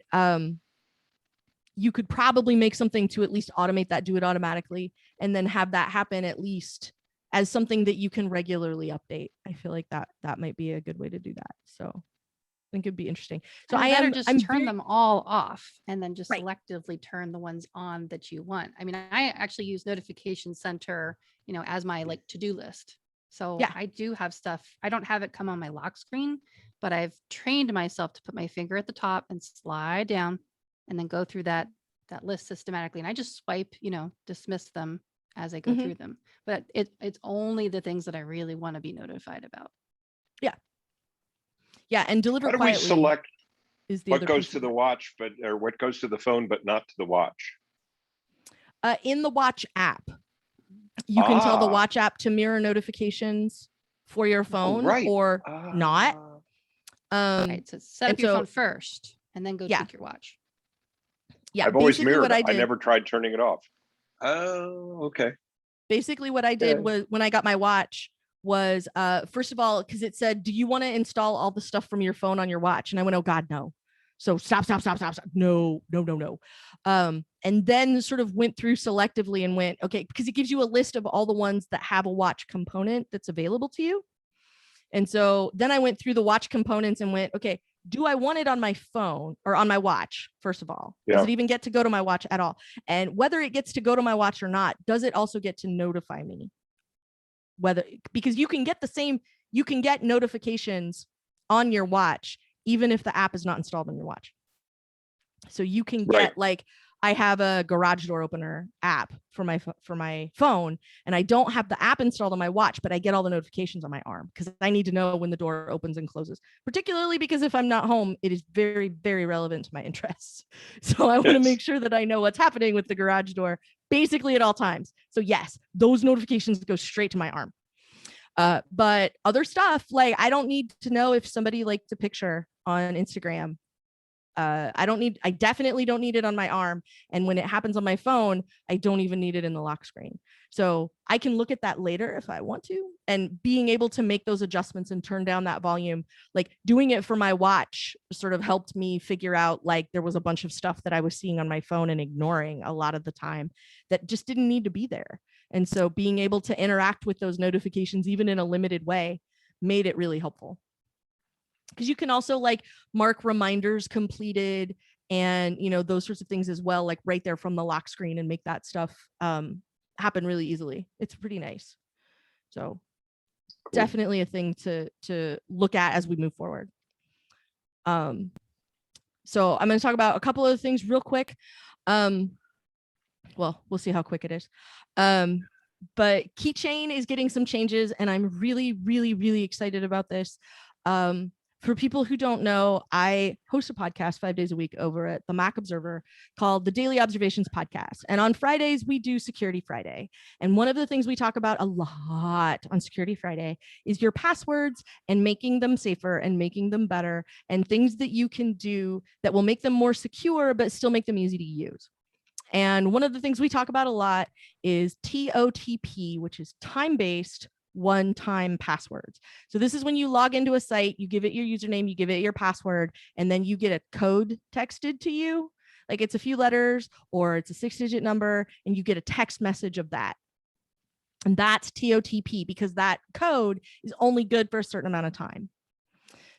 Speaker 2: you could probably make something to at least automate that, do it automatically, and then have that happen at least as something that you can regularly update. I feel like that might be a good way to do that. So I think it'd be interesting. So
Speaker 4: I'm turn them all off and then just selectively turn the ones on that you want. I mean, I actually use Notification Center, as my like to-do list. So I do have stuff. I don't have it come on my lock screen, but I've trained myself to put my finger at the top and slide down and then go through that list systematically. And I just swipe, dismiss them as I go through them. But it's only the things that I really want to be notified about.
Speaker 2: Yeah, and deliver
Speaker 5: How do we
Speaker 2: quietly
Speaker 5: select
Speaker 2: is the
Speaker 5: what
Speaker 2: other
Speaker 5: goes
Speaker 2: piece
Speaker 5: to
Speaker 2: of
Speaker 5: the
Speaker 2: it.
Speaker 5: watch, or what goes to the phone, but not to the watch?
Speaker 2: In the watch app, you can tell the watch app to mirror notifications for your phone or not.
Speaker 4: Right. So set up your phone first and then go tweak your watch.
Speaker 2: Yeah,
Speaker 5: I've always
Speaker 2: basically
Speaker 5: mirrored.
Speaker 2: what I did.
Speaker 5: I never tried turning it off. Oh, okay.
Speaker 2: Basically what I did was when I got my watch was first of all, because it said, do you want to install all the stuff from your phone on your watch? And I went, oh God, no. So stop. No. And then sort of went through selectively and went, okay, because it gives you a list of all the ones that have a watch component that's available to you. And so then I went through the watch components and went, okay, do I want it on my phone or on my watch? First of all, does it even get to go to my watch at all? And whether it gets to go to my watch or not, does it also get to notify me? Because you can get notifications on your watch, even if the app is not installed on your watch. So you can get I have a garage door opener app for my phone, and I don't have the app installed on my watch, but I get all the notifications on my arm because I need to know when the door opens and closes, particularly because if I'm not home, it is very, very relevant to my interests. So I want to make sure that I know what's happening with the garage door basically at all times. So yes, those notifications go straight to my arm. But other stuff, like I don't need to know if somebody liked a picture on Instagram. I definitely don't need it on my arm. And when it happens on my phone, I don't even need it in the lock screen. So I can look at that later if I want to, and being able to make those adjustments and turn down that volume, like doing it for my watch sort of helped me figure out like there was a bunch of stuff that I was seeing on my phone and ignoring a lot of the time that just didn't need to be there. And so being able to interact with those notifications, even in a limited way, made it really helpful. Because you can also like mark reminders completed and, you know, those sorts of things as well, like right there from the lock screen, and make that stuff happen really easily. It's pretty nice. So cool. Definitely a thing to look at as we move forward. So I'm going to talk about a couple of things real quick. Well, we'll see how quick it is. But Keychain is getting some changes, and I'm really, really, really excited about this. For people who don't know, I host a podcast 5 days a week over at the Mac Observer called the Daily Observations Podcast. And on Fridays, we do Security Friday. And one of the things we talk about a lot on Security Friday is your passwords and making them safer and making them better, and things that you can do that will make them more secure, but still make them easy to use. And one of the things we talk about a lot is TOTP, which is time-based one-time passwords. So this is when you log into a site, you give it your username, you give it your password, and then you get a code texted to you. Like it's a few letters or it's a 6-digit number, and you get a text message of that. And that's TOTP, because that code is only good for a certain amount of time.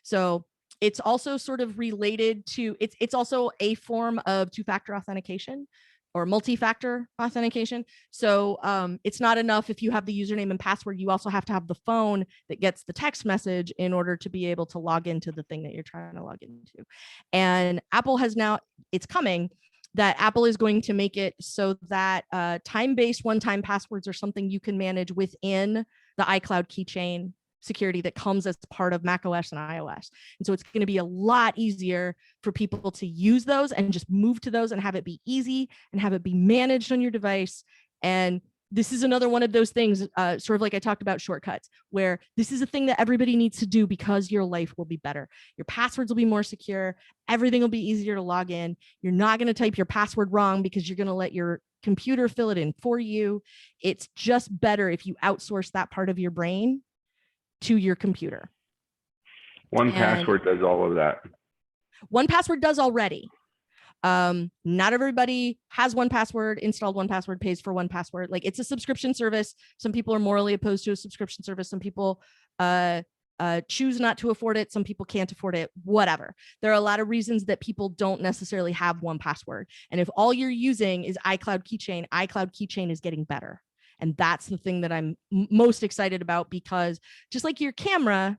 Speaker 2: So it's also sort of related to, it's also a form of two-factor authentication or multi-factor authentication. So it's not enough if you have the username and password, you also have to have the phone that gets the text message in order to be able to log into the thing that you're trying to log into. And Apple has now, it's coming, that Apple is going to make it so that time-based one-time passwords are something you can manage within the iCloud keychain security that comes as part of macOS and iOS. And so it's going to be a lot easier for people to use those and just move to those and have it be easy and have it be managed on your device. And this is another one of those things, sort of like I talked about shortcuts, where this is a thing that everybody needs to do because your life will be better. Your passwords will be more secure. Everything will be easier to log in. You're not going to type your password wrong because you're going to let your computer fill it in for you. It's just better if you outsource that part of your brain to your computer.
Speaker 3: 1Password does all of that.
Speaker 2: 1Password does already. Not everybody has 1Password installed. 1Password pays for 1Password. Like it's a subscription service. Some people are morally opposed to a subscription service. Some people choose not to afford it. Some people can't afford it, whatever. There are a lot of reasons that people don't necessarily have 1Password. And if all you're using is iCloud Keychain is getting better. And that's the thing that I'm most excited about, because just like your camera,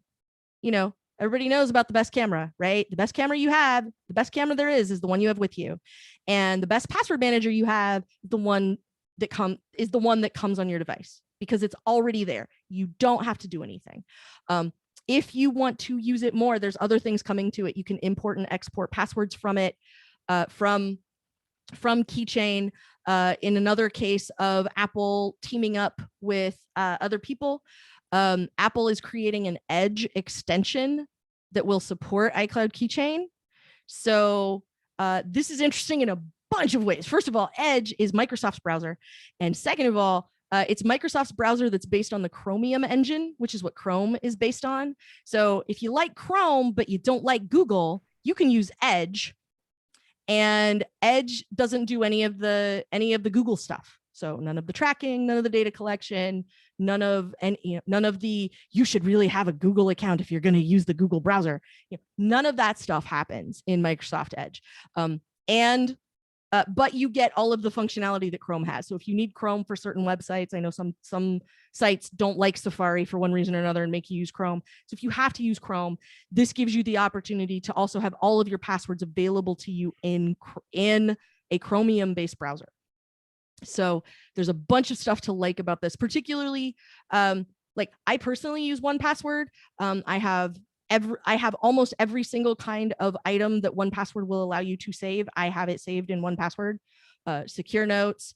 Speaker 2: you know, everybody knows about the best camera, right? The best camera you have, the best camera there is the one you have with you. And the best password manager you have, the one that comes on your device, because it's already there. You don't have to do anything. If you want to use it more, there's other things coming to it. You can import and export passwords from it, from Keychain. In another case of Apple teaming up with other people, Apple is creating an Edge extension that will support iCloud Keychain. So this is interesting in a bunch of ways. First of all, Edge is Microsoft's browser. And second of all, it's Microsoft's browser that's based on the Chromium engine, which is what Chrome is based on. So if you like Chrome, but you don't like Google, you can use Edge. And Edge doesn't do any of the Google stuff. So none of the tracking, none of the data collection, none of the, you should really have a Google account if you're going to use the Google browser. None of that stuff happens in Microsoft Edge. But you get all of the functionality that Chrome has. So if you need Chrome for certain websites, I know some sites don't like Safari for one reason or another and make you use Chrome. So if you have to use Chrome, this gives you the opportunity to also have all of your passwords available to you in a Chromium-based browser. So there's a bunch of stuff to like about this, particularly like I personally use 1Password. I have almost every single kind of item that 1Password will allow you to save. I have it saved in 1Password, secure notes,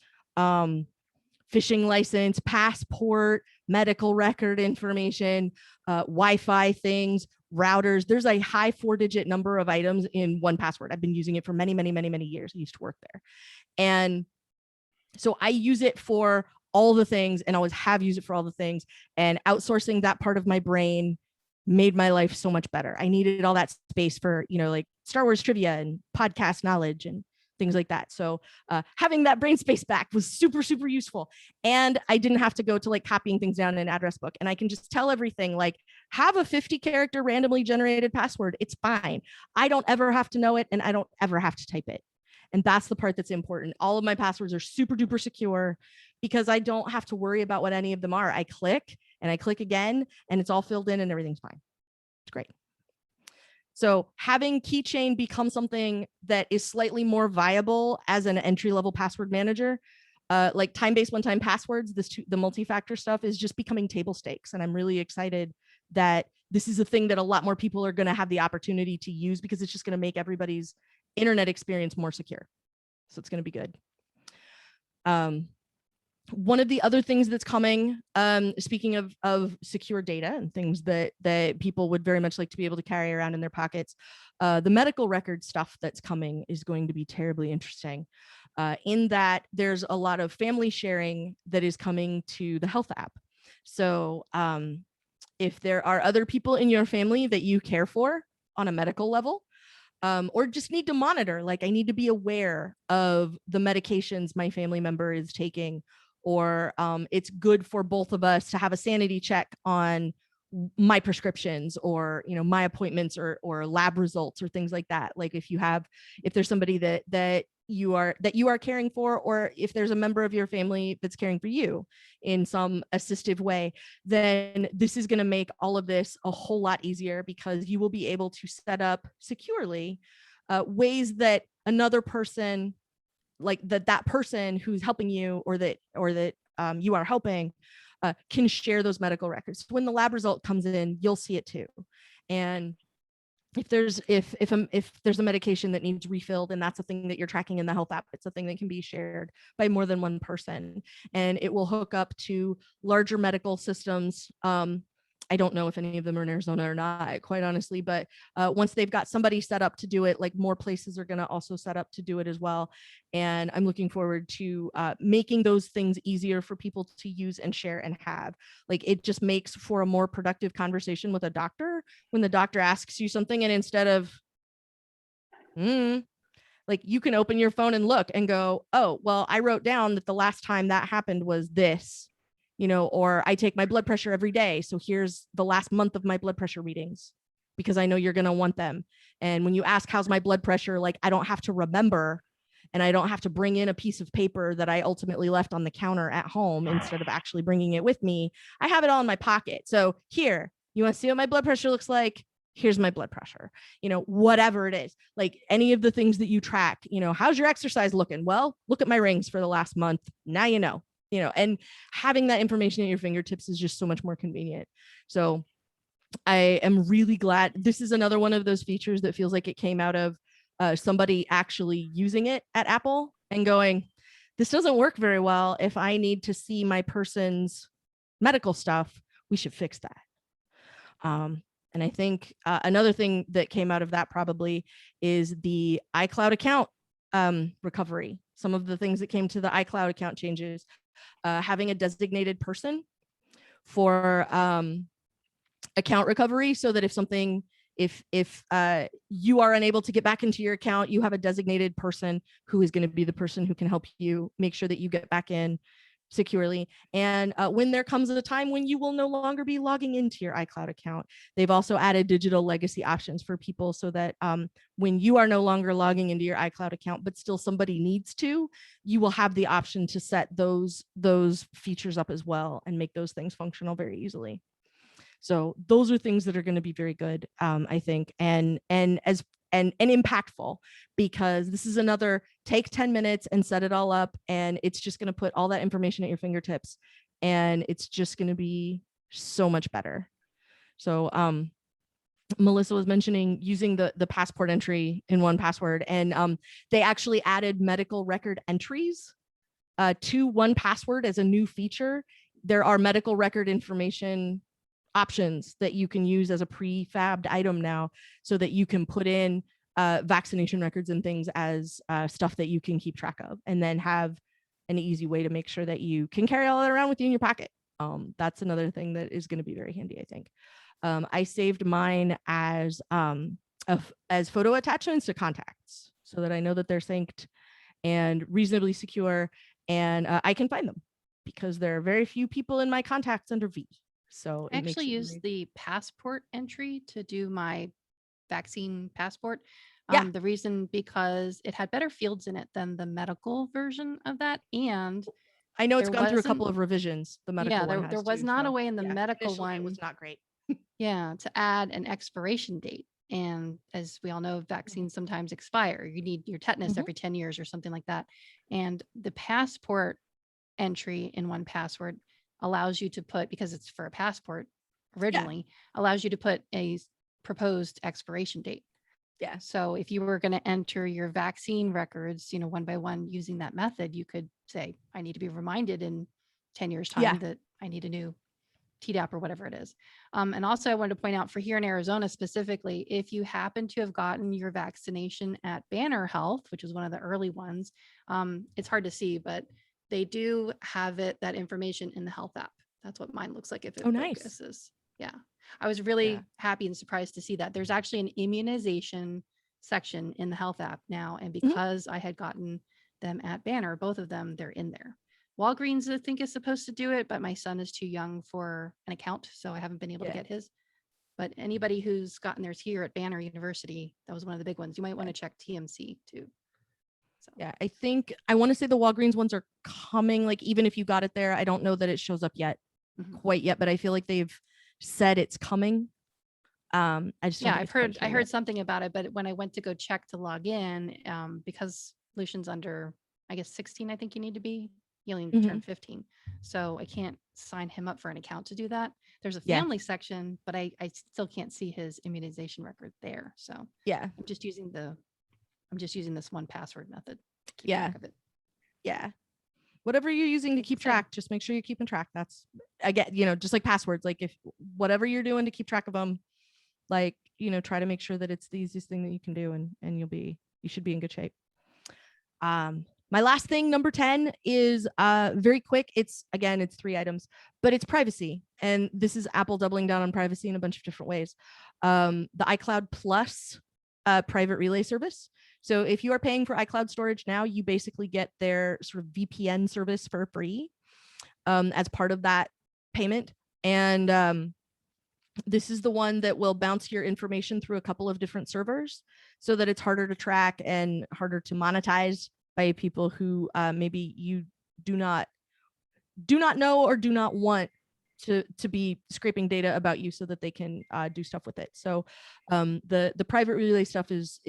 Speaker 2: fishing license, passport, medical record information, Wi-Fi things, routers. There's a high 4-digit number of items in 1Password. I've been using it for many, many, many, many years. I used to work there. And so I use it for all the things and always have used it for all the things. And outsourcing that part of my brain made my life so much better. I needed all that space for, like Star Wars trivia and podcast knowledge and things like that. So having that brain space back was super, super useful. And I didn't have to go to like copying things down in an address book. And I can just tell everything, like, have a 50-character randomly generated password. It's fine. I don't ever have to know it, and I don't ever have to type it. And that's the part that's important. All of my passwords are super duper secure because I don't have to worry about what any of them are. I click and I click again and it's all filled in and everything's fine. It's great. So having Keychain become something that is slightly more viable as an entry-level password manager, like time-based one-time passwords, the multi-factor stuff is just becoming table stakes. And I'm really excited that this is a thing that a lot more people are going to have the opportunity to use because it's just going to make everybody's internet experience more secure. So it's going to be good. One of the other things that's coming, speaking of secure data and things that people would very much like to be able to carry around in their pockets, the medical record stuff that's coming is going to be terribly interesting, in that there's a lot of family sharing that is coming to the health app. So if there are other people in your family that you care for on a medical level, or just need to monitor, like I need to be aware of the medications my family member is taking, or it's good for both of us to have a sanity check on my prescriptions or my appointments or lab results or things like that. Like if there's somebody that you are caring for, or if there's a member of your family that's caring for you in some assistive way, then this is going to make all of this a whole lot easier because you will be able to set up securely ways that another person, like that person who's helping you or that you are helping, can share those medical records. When the lab result comes in, you'll see it too. And if there's a medication that needs refilled and that's a thing that you're tracking in the health app, it's a thing that can be shared by more than one person, and it will hook up to larger medical systems. I don't know if any of them are in Arizona or not, quite honestly, but once they've got somebody set up to do it, like more places are going to also set up to do it as well. And I'm looking forward to making those things easier for people to use and share and have. Like it just makes for a more productive conversation with a doctor when the doctor asks you something, and instead of, like you can open your phone and look and go, oh, well, I wrote down that the last time that happened was this. Or I take my blood pressure every day. So here's the last month of my blood pressure readings because I know you're going to want them. And when you ask, how's my blood pressure? Like I don't have to remember, and I don't have to bring in a piece of paper that I ultimately left on the counter at home instead of actually bringing it with me. I have it all in my pocket. So here, you want to see what my blood pressure looks like? Here's my blood pressure, whatever it is, like any of the things that you track, how's your exercise looking? Well, look at my rings for the last month. Now, and having that information at your fingertips is just so much more convenient. So I am really glad. This is another one of those features that feels like it came out of somebody actually using it at Apple and going, this doesn't work very well. If I need to see my person's medical stuff, we should fix that. And I think another thing that came out of that probably is the iCloud account recovery. Some of the things that came to the iCloud account changes, having a designated person for account recovery, so that if you are unable to get back into your account, you have a designated person who is going to be the person who can help you make sure that you get back in securely. And when there comes a time when you will no longer be logging into your iCloud account, they've also added digital legacy options for people so that when you are no longer logging into your iCloud account, but still somebody needs to, you will have the option to set those features up as well and make those things functional very easily. So those are things that are going to be very good, I think, and impactful, because this is another take 10 minutes and set it all up, and it's just going to put all that information at your fingertips, and it's just going to be so much better. So Melissa was mentioning using the passport entry in 1Password, and they actually added medical record entries to 1Password as a new feature, there are medical record information options that you can use as a prefabbed item now, so that you can put in vaccination records and things as stuff that you can keep track of, and then have an easy way to make sure that you can carry all that around with you in your pocket. That's another thing that is going to be very handy, I think. I saved mine as photo attachments to contacts, so that I know that they're synced and reasonably secure, and I can find them, because there are very few people in my contacts under V. So
Speaker 4: I actually use the passport entry to do my vaccine passport.
Speaker 2: Yeah.
Speaker 4: The reason, because it had better fields in it than the medical version of that. And
Speaker 2: I know it's
Speaker 4: there
Speaker 2: gone through a
Speaker 4: wasn't-
Speaker 2: couple of revisions. The medical
Speaker 4: yeah,
Speaker 2: one
Speaker 4: there
Speaker 2: has
Speaker 4: was
Speaker 2: too,
Speaker 4: not a
Speaker 2: so,
Speaker 4: way in the
Speaker 2: yeah,
Speaker 4: medical
Speaker 2: initially
Speaker 4: one
Speaker 2: it was not great.
Speaker 4: to add an expiration date. And as we all know, vaccines sometimes expire. You need your tetanus
Speaker 2: Mhm.
Speaker 4: every 10 years or something like that. And the passport entry in 1Password allows you to put, because it's for a passport originally, allows you to put a proposed expiration date.
Speaker 2: Yeah.
Speaker 4: So if you were going to enter your vaccine records, one by one using that method, you could say, I need to be reminded in 10 years time
Speaker 2: Yeah.
Speaker 4: that I need a new Tdap or whatever it is. And also I wanted to point out, for here in Arizona specifically, if you happen to have gotten your vaccination at Banner Health, which was one of the early ones, it's hard to see, but they do have that information in the health app. That's what mine looks like if it focuses. Yeah. I was really happy and surprised to see that. There's actually an immunization section in the health app now. And because I had gotten them at Banner, both of them, they're in there. Walgreens, I think, is supposed to do it, but my son is too young for an account, so I haven't been able to get his. But anybody who's gotten theirs here at Banner University, that was one of the big ones. You might want to check TMC too. So.
Speaker 2: Yeah, I want to say the Walgreens ones are coming, like, even if you got it there, I don't know that it shows up yet, quite yet, but I feel like they've said it's coming. I heard something about it, but when I went to go check to log in, because Lucian's under, I guess 16, I think you need to be. He only turned 15. So I can't sign him up for an account to do that. There's a family section, but I still can't see his immunization record there. So I'm just using this 1Password method to keep track of it. Yeah. Whatever you're using to keep track, just make sure you're keeping track. That's, again, just like passwords, like, if whatever you're doing to keep track of them, like, try to make sure that it's the easiest thing that you can do, and you should be in good shape. My last thing, number 10, is very quick. It's 3 items, but it's privacy. And this is Apple doubling down on privacy in a bunch of different ways. The iCloud Plus private relay service. So if you are paying for iCloud storage now, you basically get their sort of VPN service for free as part of that payment. And this is the one that will bounce your information through a couple of different servers, so that it's harder to track and harder to monetize by people who maybe you do not know or do not want to be scraping data about you, so that they can do stuff with it. So the private relay stuff is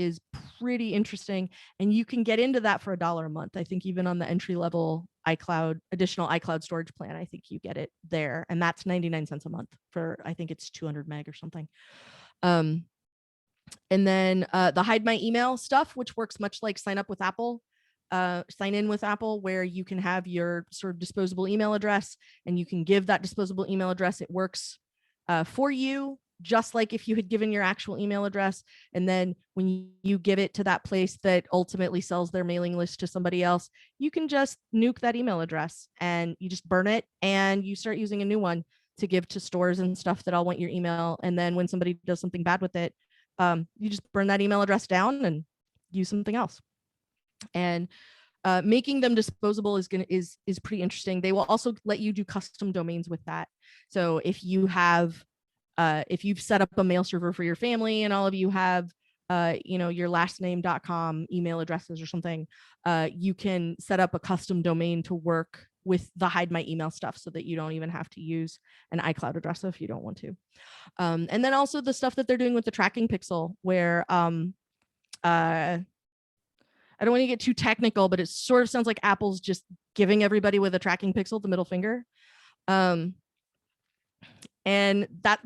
Speaker 2: pretty interesting, and you can get into that for $1 a month. I think even on the entry level additional iCloud storage plan, I think you get it there, and that's 99 cents a month for, I think it's 200 meg or something. And then the hide my email stuff, which works much like sign in with Apple, where you can have your sort of disposable email address, and you can give that disposable email address. It works for you, just like if you had given your actual email address. And then when you give it to that place that ultimately sells their mailing list to somebody else, you can just nuke that email address, and you just burn it, and you start using a new one to give to stores and stuff that all want your email. And then when somebody does something bad with it, you just burn that email address down and use something else. And making them disposable is pretty interesting. They will also let you do custom domains with that. So if you've set up a mail server for your family, and all of you have your lastname.com email addresses or something, you can set up a custom domain to work with the hide my email stuff, so that you don't even have to use an iCloud address if you don't want to. And then also the stuff that they're doing with the tracking pixel, where I don't want to get too technical, but it sort of sounds like Apple's just giving everybody with a tracking pixel the middle finger. And that,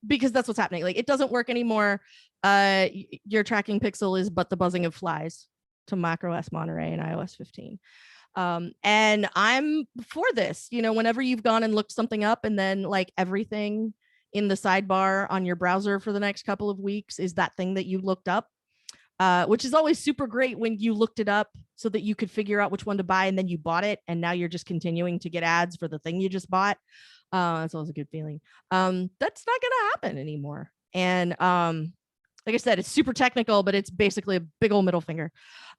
Speaker 2: because that's what's happening. Like, it doesn't work anymore. Your tracking pixel is but the buzzing of flies to macOS Monterey and iOS 15. And I'm for this, whenever you've gone and looked something up and then like everything in the sidebar on your browser for the next couple of weeks is that thing that you looked up, which is always super great when you looked it up so that you could figure out which one to buy and then you bought it. And now you're just continuing to get ads for the thing you just bought. That's always a good feeling. That's not going to happen anymore. And like I said, it's super technical, but it's basically a big old middle finger.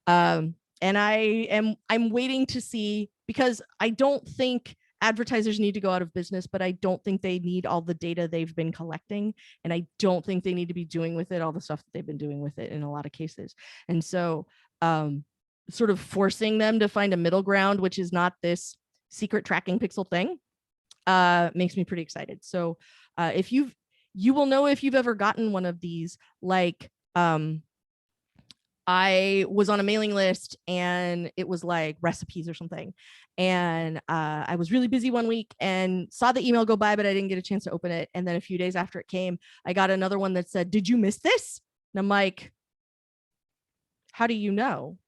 Speaker 2: And I'm waiting to see, because I don't think advertisers need to go out of business, but I don't think they need all the data they've been collecting. And I don't think they need to be doing with it all the stuff that they've been doing with it in a lot of cases. And so sort of forcing them to find a middle ground, which is not this secret tracking pixel thing, makes me pretty excited. So you will know if you've ever gotten one of these, like, I was on a mailing list and it was like recipes or something. And I was really busy one week and saw the email go by, but I didn't get a chance to open it. And then a few days after it came, I got another one that said, "Did you miss this?" And I'm like, how do you know?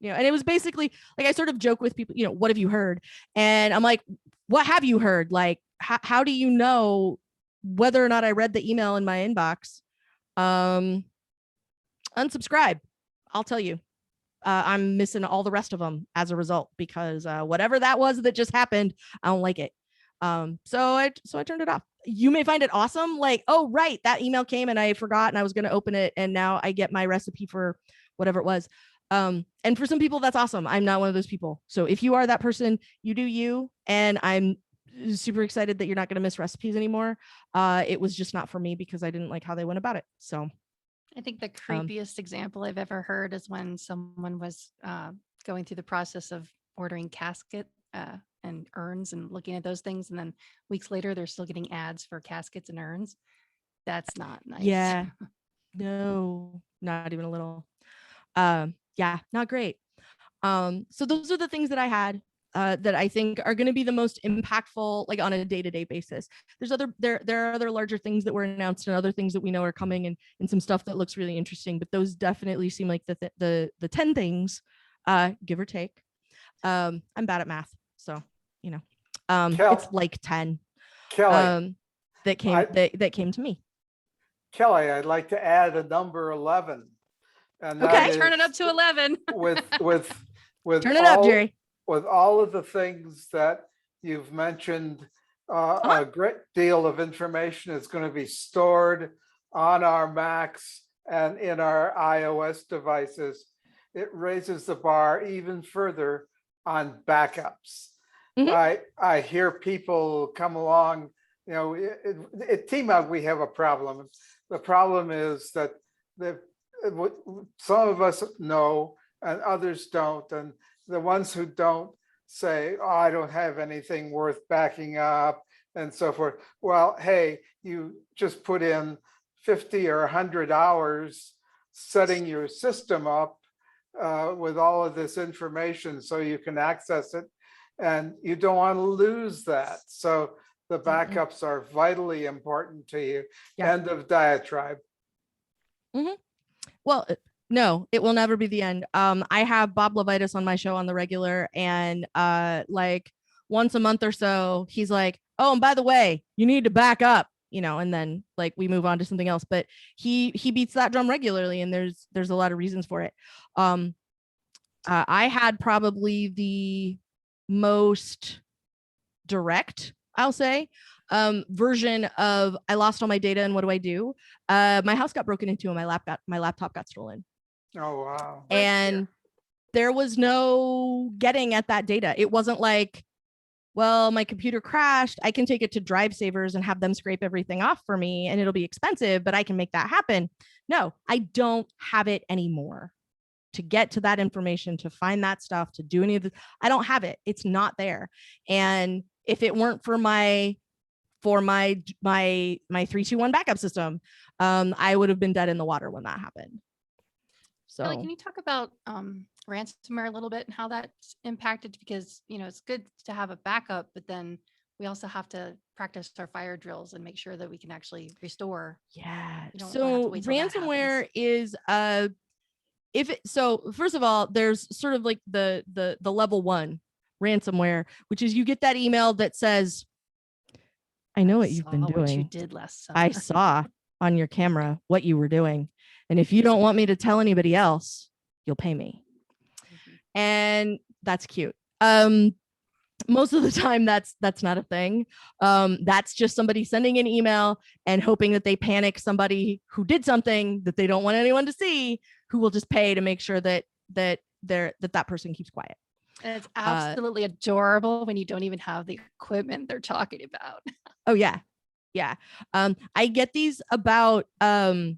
Speaker 2: And it was basically like, I sort of joke with people, what have you heard? And I'm like, what have you heard? Like, how do you know whether or not I read the email in my inbox? Unsubscribe. I'll tell you, I'm missing all the rest of them as a result, because whatever that was that just happened, I don't like it. So I turned it off. You may find it awesome. Like, oh, right, that email came and I forgot and I was going to open it. And now I get my recipe for whatever it was. And for some people, that's awesome. I'm not one of those people. So if you are that person, you do you. And I'm super excited that you're not going to miss recipes anymore. It was just not for me because I didn't like how they went about it. So
Speaker 4: I think the creepiest example I've ever heard is when someone was going through the process of ordering casket and urns and looking at those things. And then weeks later, they're still getting ads for caskets and urns. That's not nice.
Speaker 2: Yeah, no, not even a little. Yeah, not great. So those are the things that I had that I think are going to be the most impactful, like on a day-to-day basis. There are other larger things that were announced and other things that we know are coming, and some stuff that looks really interesting, but those definitely seem like the 10 things, give or take. I'm bad at math, so it's like 10
Speaker 6: Kelly,
Speaker 2: that came to me.
Speaker 6: Kelly, I'd like to add a number 11. And
Speaker 2: Okay,
Speaker 4: turn it up to 11.
Speaker 6: with
Speaker 2: turn it up, Jerry.
Speaker 6: With all of the things that you've mentioned, a great deal of information is going to be stored on our Macs and in our iOS devices. It raises the bar even further on backups. I hear people come along, at TMUG, we have a problem. The problem is that some of us know and others don't. And the ones who don't say, "Oh, I don't have anything worth backing up," and so forth. Well, hey, you just put in 50 or 100 hours setting your system up with all of this information so you can access it, and you don't want to lose that. So the backups are vitally important to you. Yeah. End of diatribe.
Speaker 2: Well, no, it will never be the end. I have Bob Levitas on my show on the regular, and like once a month or so, he's like, "Oh, and by the way, you need to back up," and then like we move on to something else. But he beats that drum regularly, and there's a lot of reasons for it. I had probably the most direct, I'll say, version of I lost all my data and what do I do? My house got broken into and my laptop got stolen.
Speaker 6: Oh, wow.
Speaker 2: And there was no getting at that data. It wasn't like, well, my computer crashed. I can take it to Drive Savers and have them scrape everything off for me and it'll be expensive, but I can make that happen. No, I don't have it anymore. To get to that information, to find that stuff, to do any of this, I don't have it. It's not there. And if it weren't for my 3-2-1 backup system, I would have been dead in the water when that happened. So
Speaker 4: Kelly, can you talk about ransomware a little bit and how that's impacted? Because it's good to have a backup, but then we also have to practice our fire drills and make sure that we can actually restore.
Speaker 2: Yeah. So ransomware is so first of all, there's sort of like the level 1 ransomware, which is you get that email that says, I know what you've been
Speaker 4: What you
Speaker 2: doing.
Speaker 4: did last summer.
Speaker 2: I saw on your camera what you were doing. And if you don't want me to tell anybody else, you'll pay me. And that's cute. Most of the time that's not a thing. That's just somebody sending an email and hoping that they panic somebody who did something that they don't want anyone to see, who will just pay to make sure that that person keeps quiet.
Speaker 4: And it's absolutely adorable when you don't even have the equipment they're talking about.
Speaker 2: Oh yeah. Yeah. I get these about I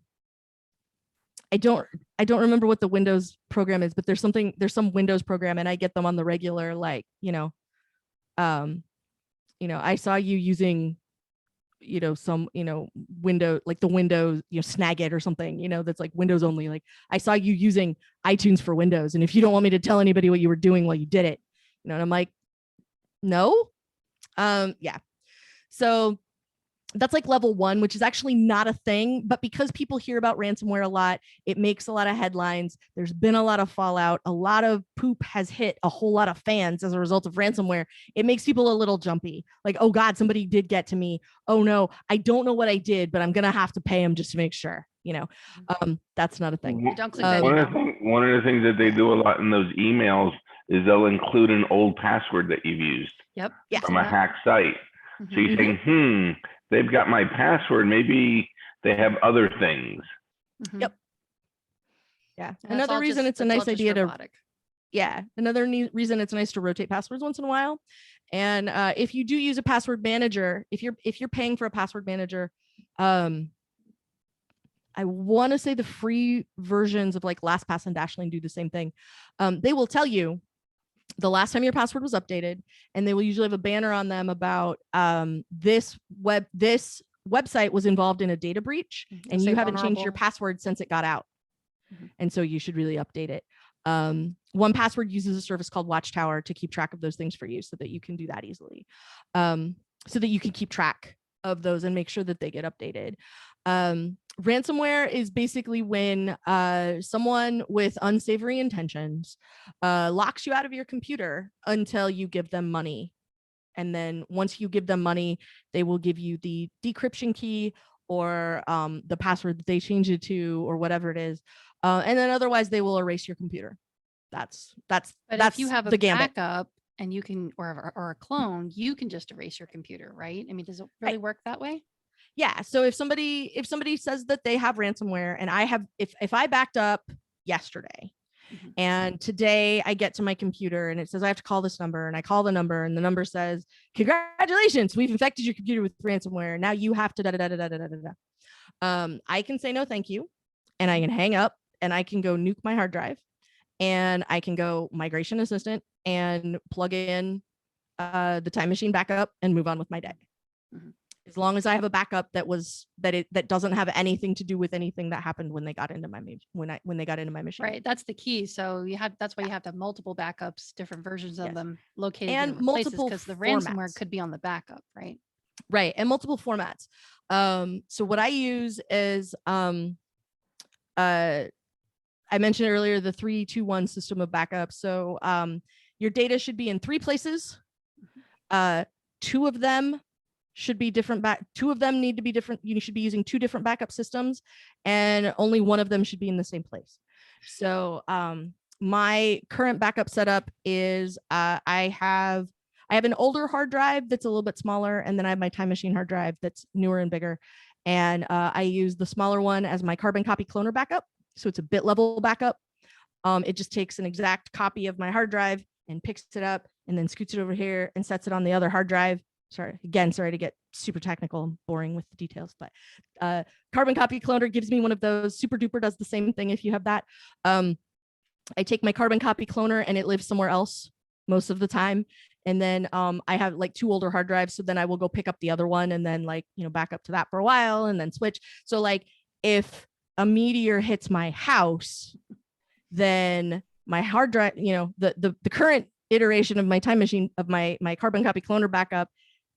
Speaker 2: don't remember what the Windows program is, but there's some Windows program, and I get them on the regular, like, I saw you using, some, window, like the Windows, Snagit or something, that's like Windows only. Like, I saw you using iTunes for Windows, and if you don't want me to tell anybody what you were doing while you did it, and I'm like, no. Yeah. So that's like level 1, which is actually not a thing, but because people hear about ransomware a lot, it makes a lot of headlines. There's been a lot of fallout. A lot of poop has hit a whole lot of fans as a result of ransomware. It makes people a little jumpy. Like, oh God, somebody did get to me. Oh no, I don't know what I did, but I'm going to have to pay them just to make sure, that's not a thing.
Speaker 4: Don't click that
Speaker 3: One
Speaker 4: email.
Speaker 3: of the things that they do a lot in those emails is they'll include an old password that you've used
Speaker 4: Yep.
Speaker 3: from a hack site. So you think, they've got my password. Maybe they have other things.
Speaker 2: Yep. Yeah.
Speaker 4: And
Speaker 2: Another reason it's a nice idea to, reason it's nice to rotate passwords once in a while. And if you do use a password manager, if you're paying for a password manager, I want to say the free versions of like LastPass and Dashlane do the same thing. They will tell you the last time your password was updated, and they will usually have a banner on them about this website was involved in a data breach, and you haven't changed your password since it got out. And so you should really update it. 1Password uses a service called Watchtower to keep track of those things for you, so that you can do that easily, so that you can keep track of those and make sure that they get updated. Ransomware is basically when someone with unsavory intentions locks you out of your computer until you give them money. And then once you give them money, they will give you the decryption key or the password that they change it to, or whatever it is. And then otherwise they will erase your computer. That's
Speaker 4: if you have
Speaker 2: the
Speaker 4: a
Speaker 2: gambit.
Speaker 4: backup and you can, or a clone, you can just erase your computer, right? I mean, does it really work that way?
Speaker 2: Yeah. So if somebody says that they have ransomware, and I have, if I backed up yesterday and today I get to my computer and it says I have to call this number, and I call the number and the number says, congratulations, we've infected your computer with ransomware. Now you have to I can say no, thank you. And I can hang up and I can go nuke my hard drive, and I can go migration assistant and plug in the time machine backup and move on with my day. As long as I have a backup that doesn't have anything to do with anything that happened when they got into my when they got into my machine.
Speaker 4: Right, that's the key. So that's why you have to have multiple backups, different versions of them located
Speaker 2: and
Speaker 4: in different places,
Speaker 2: multiple
Speaker 4: because the
Speaker 2: formats.
Speaker 4: ransomware could be on the backup, right?
Speaker 2: Right, and multiple formats. So what I use is I mentioned earlier the 3-2-1 system of backup. So your data should be in 3 places. 2 of them should be different. 2 of them need to be different. You should be using 2 different backup systems, and only one of them should be in the same place. So my current backup setup is I have an older hard drive that's a little bit smaller, and then I have my time machine hard drive that's newer and bigger. And I use the smaller one as my carbon copy cloner backup. So it's a bit level backup. It just takes an exact copy of my hard drive and picks it up and then scoots it over here and sets it on the other hard drive. Sorry to get super technical and boring with the details, but carbon copy cloner gives me one of those. Super Duper does the same thing if you have that. I take my carbon copy cloner and it lives somewhere else most of the time. And then I have like 2 older hard drives. So then I will go pick up the other one and then back up to that for a while and then switch. So like if a meteor hits my house, then my hard drive, the current iteration of my time machine of my carbon copy cloner backup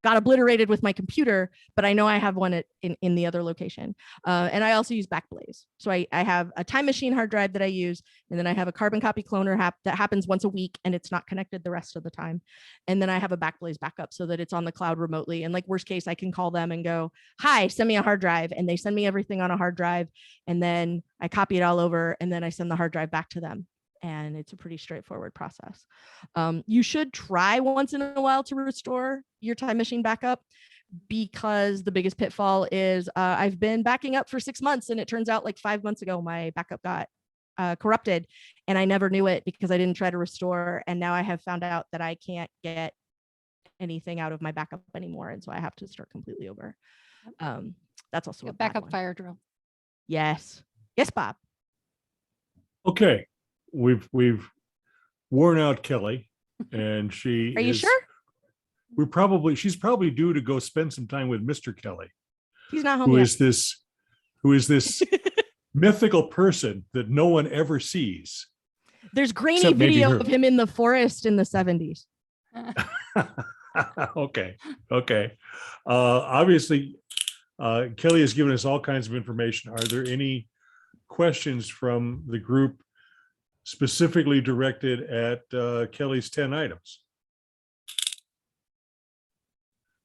Speaker 2: got obliterated with my computer, but I know I have one in the other location. And I also use Backblaze. So I have a Time Machine hard drive that I use, and then I have a carbon copy cloner that happens once a week, and it's not connected the rest of the time. And then I have a Backblaze backup so that it's on the cloud remotely. And like worst case, I can call them and go, hi, send me a hard drive. And they send me everything on a hard drive. And then I copy it all over, and then I send the hard drive back to them. And it's a pretty straightforward process. You should try once in a while to restore your Time Machine backup, because the biggest pitfall is I've been backing up for 6 months, and it turns out like 5 months ago, my backup got corrupted, and I never knew it because I didn't try to restore. And now I have found out that I can't get anything out of my backup anymore. And so I have to start completely over. That's also a
Speaker 4: backup fire drill.
Speaker 2: Yes. Yes, Bob.
Speaker 1: Okay. We've worn out Kelly, and she
Speaker 2: Are you sure?
Speaker 1: She's probably due to go spend some time with Mr. Kelly.
Speaker 2: He's not home
Speaker 1: who
Speaker 2: yet.
Speaker 1: is this mythical person that no one ever sees.
Speaker 2: There's grainy
Speaker 1: Except maybe
Speaker 2: video
Speaker 1: her.
Speaker 2: of him in the forest in the 70s.
Speaker 1: Okay. Obviously, Kelly has given us all kinds of information. Are there any questions from the group specifically directed at Kelly's 10 items?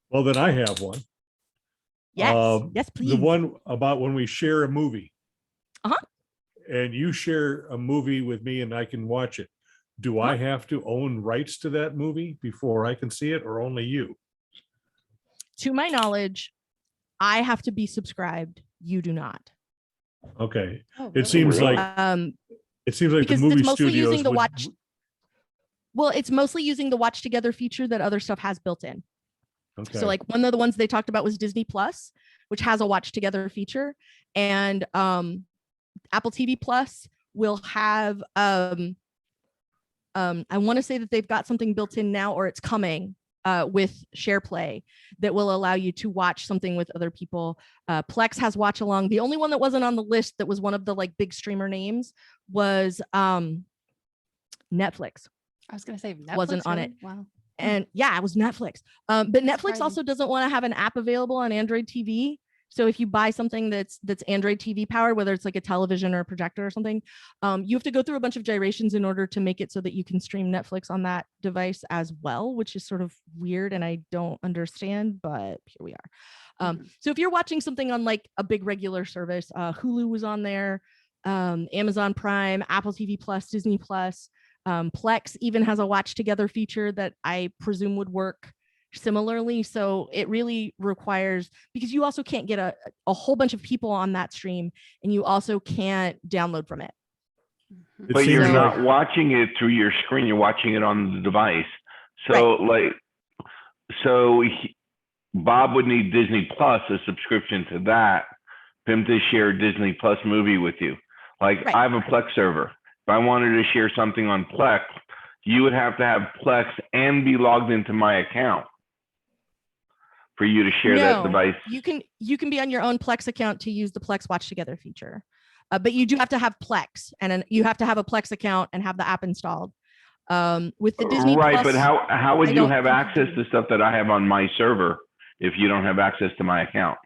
Speaker 1: Well, then I have one.
Speaker 2: Yes. Yes, please.
Speaker 1: The one about when we share a movie.
Speaker 2: Uh-huh.
Speaker 1: And you share a movie with me and I can watch it. Do I have to own rights to that movie before I can see it, or only you?
Speaker 2: To my knowledge, I have to be subscribed. You do not.
Speaker 1: Okay.
Speaker 4: Oh,
Speaker 1: It
Speaker 4: really?
Speaker 1: seems like the
Speaker 2: because
Speaker 1: movie
Speaker 2: it's mostly
Speaker 1: studios
Speaker 2: using the
Speaker 1: would-
Speaker 2: watch. Well, it's mostly using the watch together feature that other stuff has built in.
Speaker 1: Okay.
Speaker 2: So like one of the ones they talked about was Disney Plus, which has a watch together feature, and Apple TV Plus will have I want to say that they've got something built in now, or it's coming with SharePlay that will allow you to watch something with other people. Plex has watch along. The only one that wasn't on the list that was one of the like big streamer names was Netflix.
Speaker 4: I was going to say Netflix
Speaker 2: Wasn't on
Speaker 4: really?
Speaker 2: it.
Speaker 4: Wow.
Speaker 2: And yeah, it was Netflix. But Netflix
Speaker 4: Surprising.
Speaker 2: also doesn't want to have an app available on Android TV. So if you buy something that's Android TV powered, whether it's like a television or a projector or something, you have to go through a bunch of gyrations in order to make it so that you can stream Netflix on that device as well, which is sort of weird and I don't understand, but here we are. So if you're watching something on like a big regular service, Hulu was on there, Amazon Prime, Apple TV Plus, Disney Plus, Plex even has a watch together feature that I presume would work similarly. So it really requires, because you also can't get a whole bunch of people on that stream, and you also can't download from it.
Speaker 1: It
Speaker 3: But you're
Speaker 1: seems
Speaker 3: not
Speaker 1: like-
Speaker 3: watching it through your screen, you're watching it on the device. So Bob would need Disney Plus, a subscription to that, for him to share a Disney Plus movie with you. Like I have a Plex server. If I wanted to share something on Plex, you would have to have Plex and be logged into my account for you to share that device.
Speaker 2: You can be on your own Plex account to use the Plex Watch Together feature, but you do have to have Plex, and you have to have a Plex account and have the app installed. With the Disney
Speaker 3: Right,
Speaker 2: Plus,
Speaker 3: but how would
Speaker 2: I
Speaker 3: you
Speaker 2: don't
Speaker 3: have
Speaker 2: think you
Speaker 3: access
Speaker 2: do.
Speaker 3: to stuff that I have on my server if you don't have access to my account?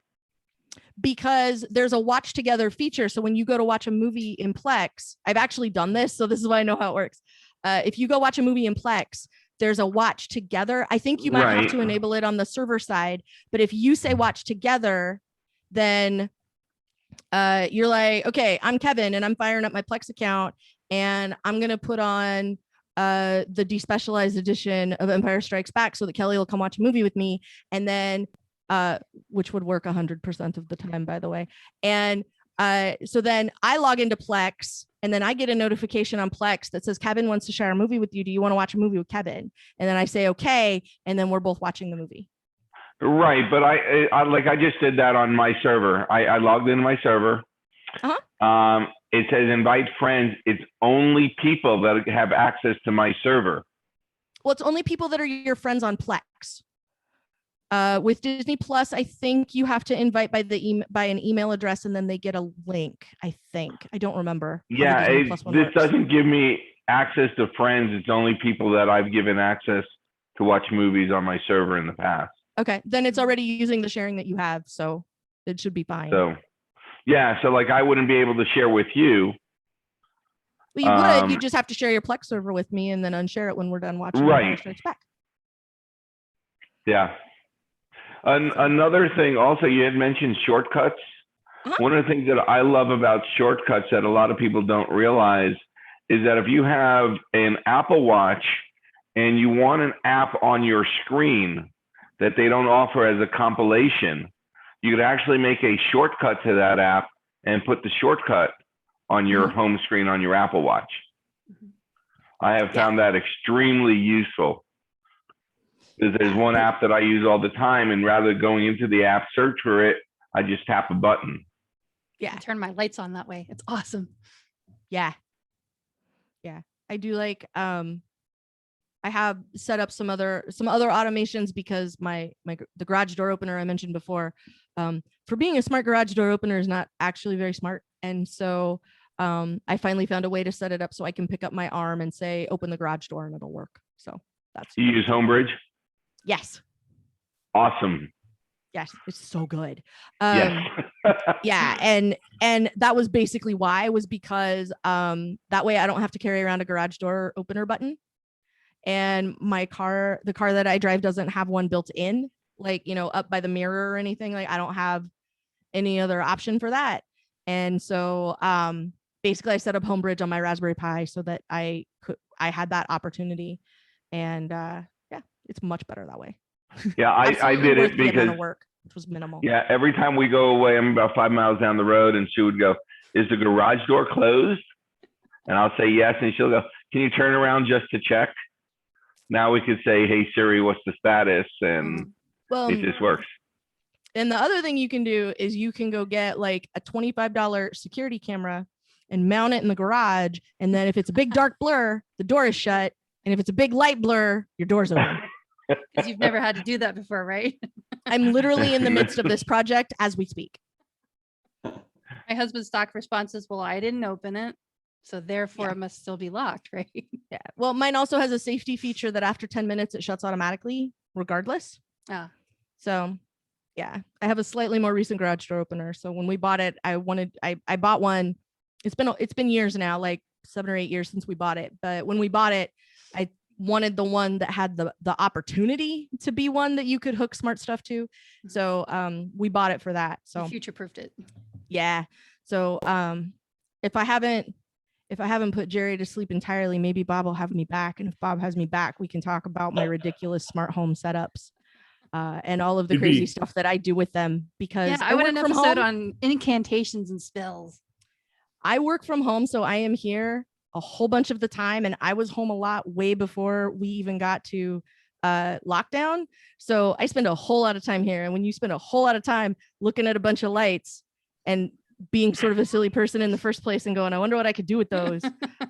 Speaker 2: Because there's a watch together feature. So when you go to watch a movie in Plex, I've actually done this, so this is why I know how it works. If you go watch a movie in Plex, there's a watch together. I think you might have to enable it on the server side, but if you say watch together, then you're like, okay, I'm Kevin and I'm firing up my Plex account and I'm going to put on the despecialized edition of Empire Strikes Back so that Kelly will come watch a movie with me. And then which would work 100% of the time, by the way. And so then I log into Plex, and then I get a notification on Plex that says Kevin wants to share a movie with you. Do you want to watch a movie with Kevin? And then I say, okay. And then we're both watching the movie.
Speaker 3: Right, but I just did that on my server. I logged into my server. It says invite friends. It's only people that have access to my server.
Speaker 2: Well, it's only people that are your friends on Plex. With Disney Plus, I think you have to invite by an email address, and then they get a link. I think I don't remember.
Speaker 3: Yeah, this doesn't give me access to friends. It's only people that I've given access to watch movies on my server in the past.
Speaker 2: Okay, then it's already using the sharing that you have, so it should be fine.
Speaker 3: So, yeah, so like I wouldn't be able to share with you.
Speaker 2: Well, you would. You just have to share your Plex server with me and then unshare it when we're done watching
Speaker 3: Right.
Speaker 2: Empire Strikes Back.
Speaker 3: Yeah. Another thing also, you had mentioned shortcuts.
Speaker 2: Uh-huh.
Speaker 3: One of the things that I love about shortcuts that a lot of people don't realize is that if you have an Apple Watch and you want an app on your screen that they don't offer as a compilation, you could actually make a shortcut to that app and put the shortcut on your home screen on your Apple Watch. I have found that extremely useful. Because there's one app that I use all the time, and rather than going into the app, search for it, I just tap a button.
Speaker 4: I can turn my lights on that way. It's awesome.
Speaker 2: Yeah. I do like I have set up some other automations because the garage door opener I mentioned before, for being a smart garage door opener is not actually very smart. And so I finally found a way to set it up so I can pick up my arm and say open the garage door and it'll work. So that's
Speaker 3: You use Homebridge?
Speaker 2: Yes.
Speaker 3: Awesome.
Speaker 2: Yes, it's so good.
Speaker 3: Yes.
Speaker 2: Yeah, and that was basically why, was because that way I don't have to carry around a garage door opener button. And the car that I drive doesn't have one built in, like, up by the mirror or anything. Like, I don't have any other option for that. And so basically I set up Homebridge on my Raspberry Pi so that I had that opportunity. And it's much better that way.
Speaker 3: Yeah, I did it because
Speaker 2: of work, which was minimal.
Speaker 3: Yeah, every time we go away, I'm about 5 miles down the road, and she would go, "Is the garage door closed?" And I'll say yes, and she'll go, "Can you turn around just to check?" Now we could say, "Hey Siri, what's the status?" And it just works.
Speaker 2: And the other thing you can do is you can go get like a $25 security camera and mount it in the garage, and then if it's a big dark blur, the door is shut, and if it's a big light blur, your door's open.
Speaker 4: Because you've never had to do that before, right?
Speaker 2: I'm literally in the midst of this project as we speak.
Speaker 4: My husband's stock response is, well, I didn't open it, so therefore it must still be locked, right?
Speaker 2: Yeah. Well, mine also has a safety feature that after 10 minutes, it shuts automatically regardless. So yeah, I have a slightly more recent garage door opener. So when we bought it, I bought one. It's been years now, like 7 or 8 years since we bought it. But when we bought it, I wanted the one that had the opportunity to be one that you could hook smart stuff to. So we bought it for that. So
Speaker 4: future-proofed it.
Speaker 2: Yeah. So if I haven't put Jerry to sleep entirely, maybe Bob will have me back. And if Bob has me back, we can talk about my ridiculous smart home setups and all of the crazy stuff that I do with them, because
Speaker 4: I want an episode on incantations and spells.
Speaker 2: I work from home, so I am here a whole bunch of the time, and I was home a lot way before we even got to lockdown. So I spend a whole lot of time here. And when you spend a whole lot of time looking at a bunch of lights and being sort of a silly person in the first place and going, I wonder what I could do with those.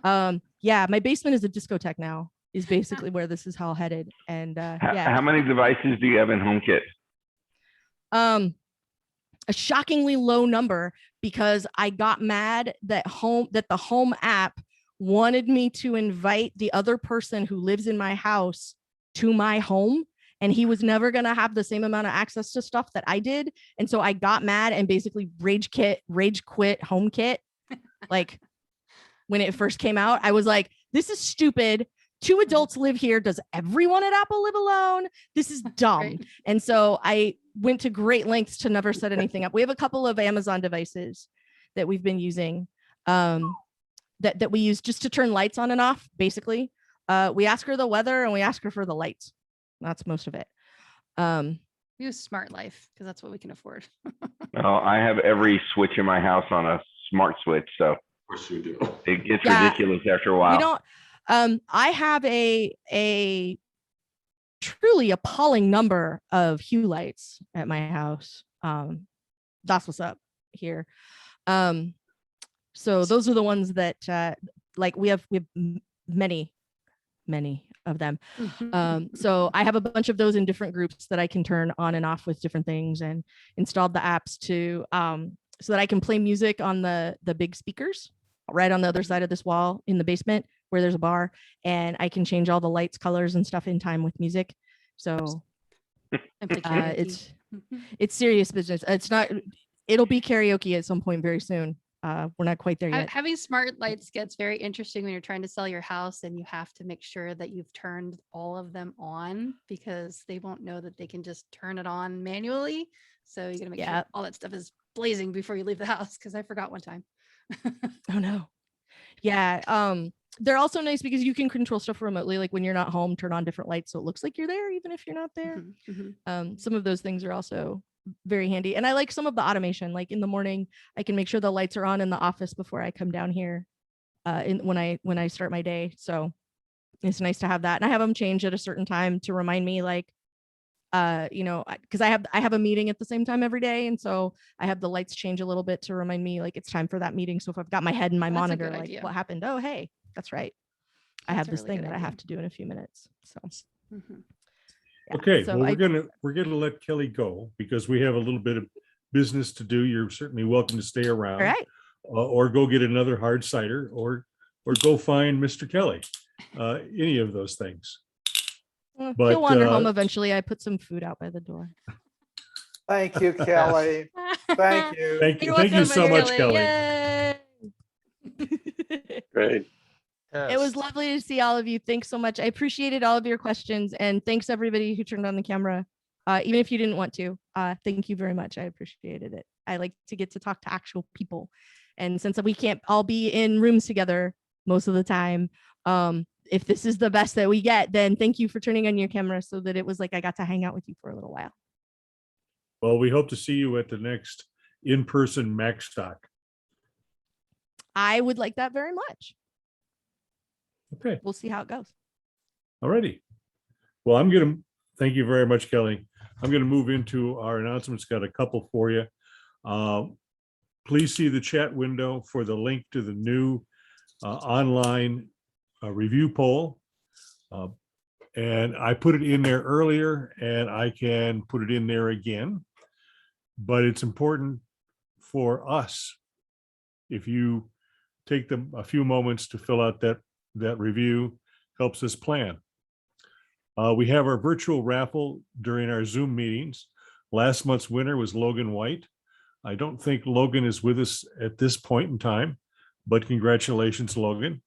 Speaker 2: My basement is a discotheque now, is basically where this is all headed. And
Speaker 3: How many devices do you have in HomeKit?
Speaker 2: A shockingly low number, because I got mad that the home app wanted me to invite the other person who lives in my house to my home, and he was never going to have the same amount of access to stuff that I did. And so I got mad and basically rage quit HomeKit. Like when it first came out, I was like, this is stupid. 2 adults live here. Does everyone at Apple live alone? This is dumb. Right. And so I went to great lengths to never set anything up. We have a couple of Amazon devices that we've been using that we use just to turn lights on and off. Basically, we ask her the weather and we ask her for the lights. That's most of it.
Speaker 4: We use Smart Life because that's what we can afford.
Speaker 3: Well, I have every switch in my house on a smart switch, so of
Speaker 7: course you do.
Speaker 3: It gets ridiculous after a while.
Speaker 2: We don't. I have a truly appalling number of hue lights at my house. That's what's up here. So those are the ones that like we have many of them. So I have a bunch of those in different groups that I can turn on and off with different things, and installed the apps to so that I can play music on the big speakers right on the other side of this wall in the basement where there's a bar, and I can change all the lights, colors and stuff in time with music. So
Speaker 4: And play karaoke.
Speaker 2: It's serious business. It's not. It'll be karaoke at some point very soon. We're not quite there yet.
Speaker 4: Having smart lights gets very interesting when you're trying to sell your house and you have to make sure that you've turned all of them on, because they won't know that they can just turn it on manually. So you got to make sure all that stuff is blazing before you leave the house, because I forgot one time.
Speaker 2: Oh no. Yeah. They're also nice because you can control stuff remotely. Like when you're not home, turn on different lights so it looks like you're there, even if you're not there. Some of those things are also very handy. And I like some of the automation. Like in the morning, I can make sure the lights are on in the office before I come down here when I start my day. So it's nice to have that. And I have them change at a certain time to remind me, like, because I have a meeting at the same time every day. And so I have the lights change a little bit to remind me, like, it's time for that meeting. So if I've got my head in my monitor, like, what happened? Oh, hey, that's right. I have this thing that I have to do in a few minutes. So. Yeah.
Speaker 1: Okay,
Speaker 2: So
Speaker 1: well, we're gonna let Kelly go because we have a little bit of business to do. You're certainly welcome to stay around,
Speaker 2: all right.
Speaker 1: Or go get another hard cider, or go find Mr. Kelly. Any of those things.
Speaker 2: But he'll wander home eventually. I put some food out by the door.
Speaker 6: Thank you, Kelly. Thank you.
Speaker 1: Thank you so much, Kelly.
Speaker 2: Yay!
Speaker 5: Great.
Speaker 2: It was lovely to see all of you. Thanks so much. I appreciated all of your questions, and thanks everybody who turned on the camera, even if you didn't want to. Thank you very much. I appreciated it. I like to get to talk to actual people, and since we can't all be in rooms together most of the time, if this is the best that we get, then thank you for turning on your camera so that it was like I got to hang out with you for a little while.
Speaker 1: Well, we hope to see you at the next in-person MacStock.
Speaker 2: I would like that very much.
Speaker 1: Okay.
Speaker 2: We'll see how it goes.
Speaker 1: All righty. Well, thank you very much, Kelly. I'm going to move into our announcements. Got a couple for you. Please see the chat window for the link to the new online review poll. And I put it in there earlier, and I can put it in there again. But it's important for us, if you take a few moments to fill out that review, helps us plan. We have our virtual raffle during our Zoom meetings. Last month's winner was Logan White. I don't think Logan is with us at this point in time, but congratulations, Logan.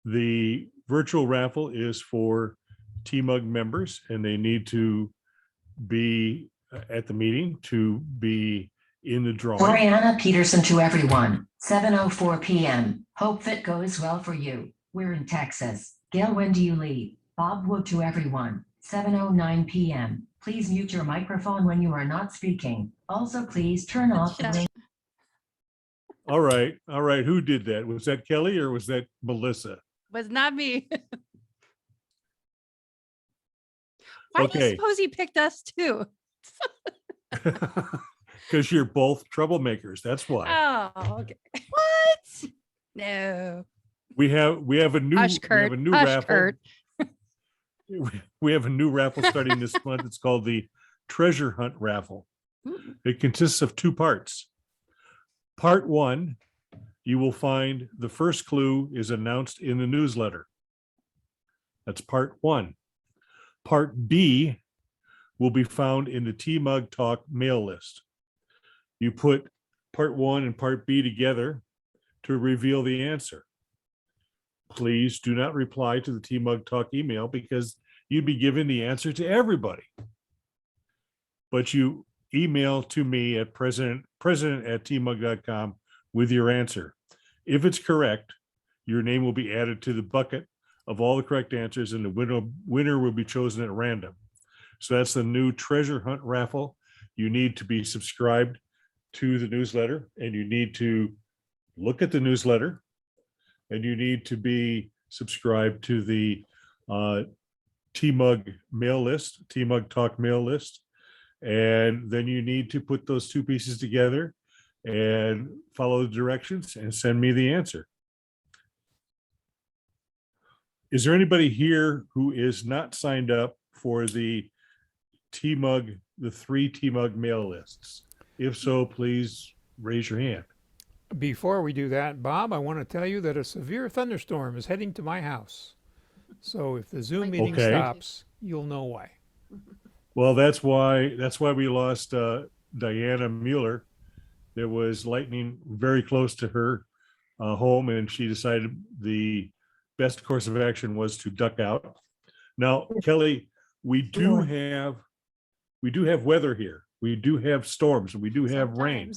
Speaker 1: The virtual raffle is for TMUG members, and they need to be at the meeting to be in the drawing.
Speaker 7: Oriana Peterson to everyone, 7:04 p.m. Hope that goes well for you. We're in Texas. Gail, when do you leave? Bob Wood to everyone, 7:09 p.m. Please mute your microphone when you are not speaking. Also, please turn off the link.
Speaker 1: All right. Who did that? Was that Kelly or was that Melissa?
Speaker 4: Was not me. Why do you suppose he picked us too?
Speaker 1: Because you're both troublemakers. That's why.
Speaker 4: Oh, okay. What? No.
Speaker 1: We have a new raffle. We have a new raffle starting this month. It's called the Treasure Hunt Raffle. It consists of two parts. Part one, you will find the first clue is announced in the newsletter. That's part one. Part B will be found in the TMUG Talk mail list. You put part one and part B together to reveal the answer. Please do not reply to the TMUG Talk email because you'd be giving the answer to everybody. But you email to me at president@tmug.com with your answer. If it's correct, your name will be added to the bucket of all the correct answers, and the winner will be chosen at random. So that's the new Treasure Hunt Raffle. You need to be subscribed to the newsletter, and you need to look at the newsletter, and you need to be subscribed to the TMUG mail list, TMUG Talk mail list. And then you need to put those two pieces together and follow the directions and send me the answer. Is there anybody here who is not signed up for the TMUG, the 3 TMUG mail lists? If so, please raise your hand.
Speaker 8: Before we do that, Bob, I want to tell you that a severe thunderstorm is heading to my house. So if the Zoom meeting stops, you'll know why.
Speaker 1: Well, that's why we lost Diana Mueller. There was lightning very close to her home, and she decided the best course of action was to duck out. Now, Kelly, we do have weather here. We do have storms, and we do have rain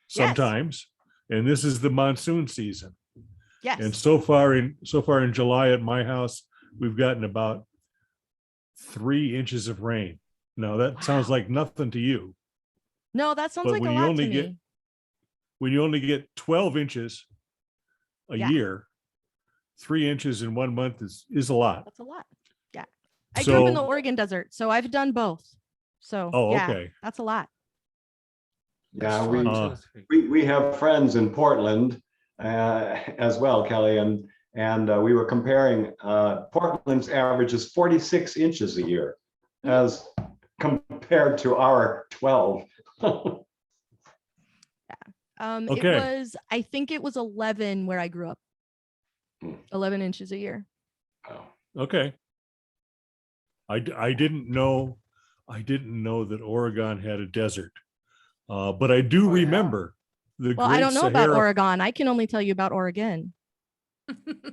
Speaker 1: sometimes, and this is the monsoon season.
Speaker 2: Yes.
Speaker 1: And so far in July at my house, we've gotten about 3 inches of rain. Now that sounds like nothing to you.
Speaker 2: No, that sounds
Speaker 1: But
Speaker 2: like a
Speaker 1: when you
Speaker 2: lot
Speaker 1: only
Speaker 2: to
Speaker 1: get
Speaker 2: me.
Speaker 1: when you only get 12 inches a
Speaker 2: Yeah.
Speaker 1: year, 3 inches in 1 month is a lot.
Speaker 2: That's a lot. Yeah. I grew up in the
Speaker 1: So-
Speaker 2: Oregon desert, so I've done both. So
Speaker 1: Oh,
Speaker 2: yeah,
Speaker 1: okay.
Speaker 2: that's a lot.
Speaker 9: Yeah,
Speaker 1: Uh,
Speaker 9: we have friends in Portland as well, Kelly, and we were comparing Portland's average is 46 inches a year as compared to our 12.
Speaker 2: It
Speaker 1: Okay.
Speaker 2: was, I think it was 11 where I grew up. 11 inches a year.
Speaker 1: Okay. I didn't know that Oregon had a desert. But I do
Speaker 6: Oh, yeah.
Speaker 1: remember the
Speaker 2: Well,
Speaker 1: Great
Speaker 2: I don't know about
Speaker 1: Sahara.
Speaker 2: Oregon. I can only tell you about Oregon.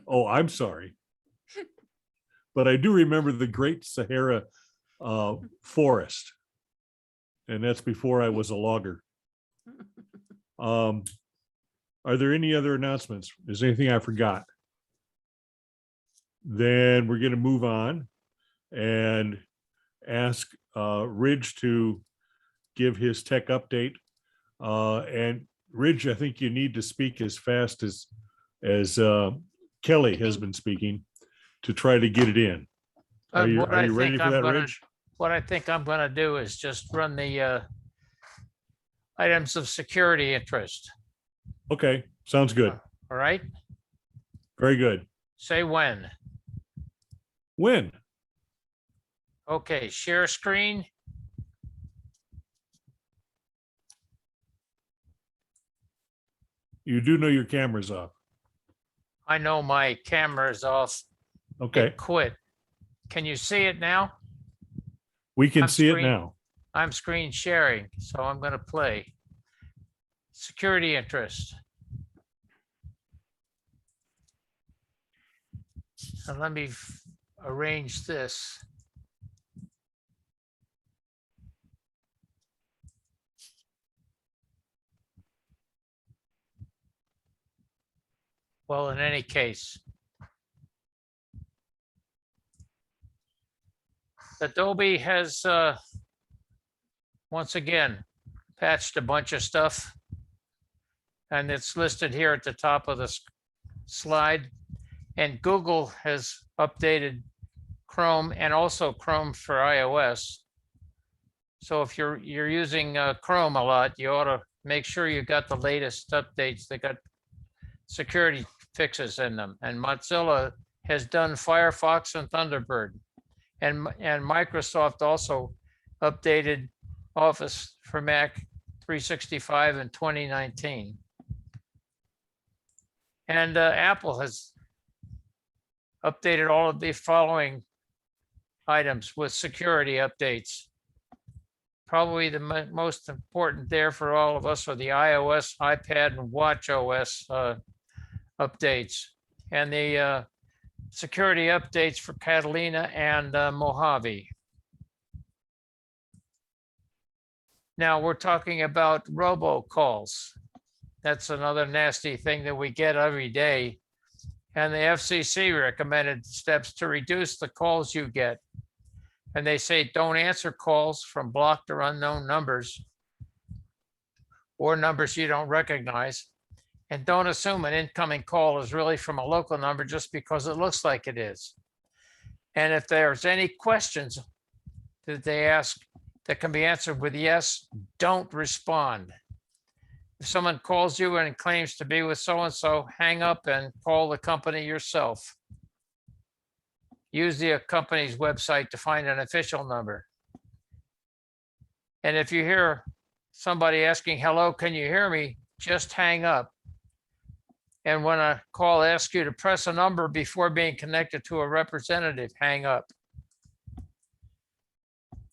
Speaker 1: Oh, I'm sorry. But I do remember the Great Sahara forest. And that's before I was a logger. Are there any other announcements? Is there anything I forgot? Then we're going to move on and ask Ridge to give his tech update. And Ridge, I think you need to speak as fast as Kelly has been speaking to try to get it in. Are you ready for that, Ridge?
Speaker 10: What I think I'm going to do is just run the items of security interest.
Speaker 1: Okay, sounds good.
Speaker 10: All right.
Speaker 1: Very good.
Speaker 10: Say when.
Speaker 1: When?
Speaker 10: Okay, share screen.
Speaker 1: You do know your camera's off.
Speaker 10: I know my camera is off.
Speaker 1: Okay,
Speaker 10: It quit. Can you see it now?
Speaker 1: we can
Speaker 10: I'm
Speaker 1: see it
Speaker 10: screen-
Speaker 1: now.
Speaker 10: I'm screen sharing, so I'm going to play. Security interest. And let me arrange this. Well, in any case, Adobe has once again patched a bunch of stuff, and it's listed here at the top of the slide. And Google has updated Chrome and also Chrome for iOS. So if you're using Chrome a lot, you ought to make sure you got the latest updates. They got security fixes in them. And Mozilla has done Firefox and Thunderbird. And Microsoft also updated Office for Mac 365 in 2019. And Apple has updated all of the following items with security updates. Probably the most important there for all of us are the iOS, iPad, and Watch OS updates, and the security updates for Catalina and Mojave. Now we're talking about robocalls. That's another nasty thing that we get every day. And the FCC recommended steps to reduce the calls you get. And they say don't answer calls from blocked or unknown numbers or numbers you don't recognize. And don't assume an incoming call is really from a local number just because it looks like it is. And if there's any questions that they ask that can be answered with yes, don't respond. If someone calls you and claims to be with so-and-so, hang up and call the company yourself. Use the company's website to find an official number. And if you hear somebody asking, hello, can you hear me? Just hang up. And when a call asks you to press a number before being connected to a representative, hang up.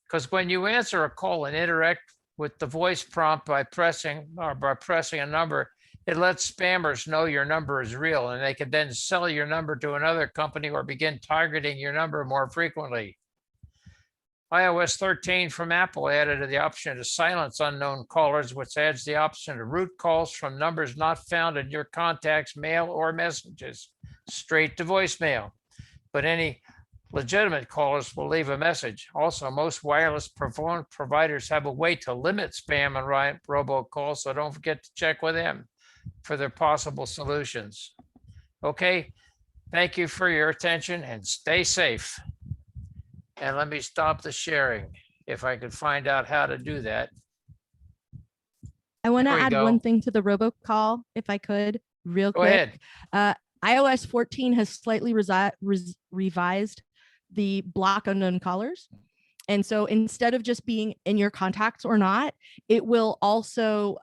Speaker 10: Because when you answer a call and interact with the voice prompt by pressing a number, it lets spammers know your number is real, and they can then sell your number to another company or begin targeting your number more frequently. iOS 13 from Apple added the option to silence unknown callers, which adds the option to route calls from numbers not found in your contacts, mail, or messages straight to voicemail. But any legitimate callers will leave a message. Also, most wireless providers have a way to limit spam and robocalls, so don't forget to check with them for their possible solutions. Okay, thank you for your attention and stay safe. And let me stop the sharing if I could find out how to do that.
Speaker 2: I want to
Speaker 10: There we
Speaker 2: add
Speaker 10: go.
Speaker 2: one thing to the robocall, if I could, real
Speaker 10: Go
Speaker 2: quick.
Speaker 10: ahead.
Speaker 2: iOS 14 has slightly revised the block unknown callers. And so instead of just being in your contacts or not, it will also,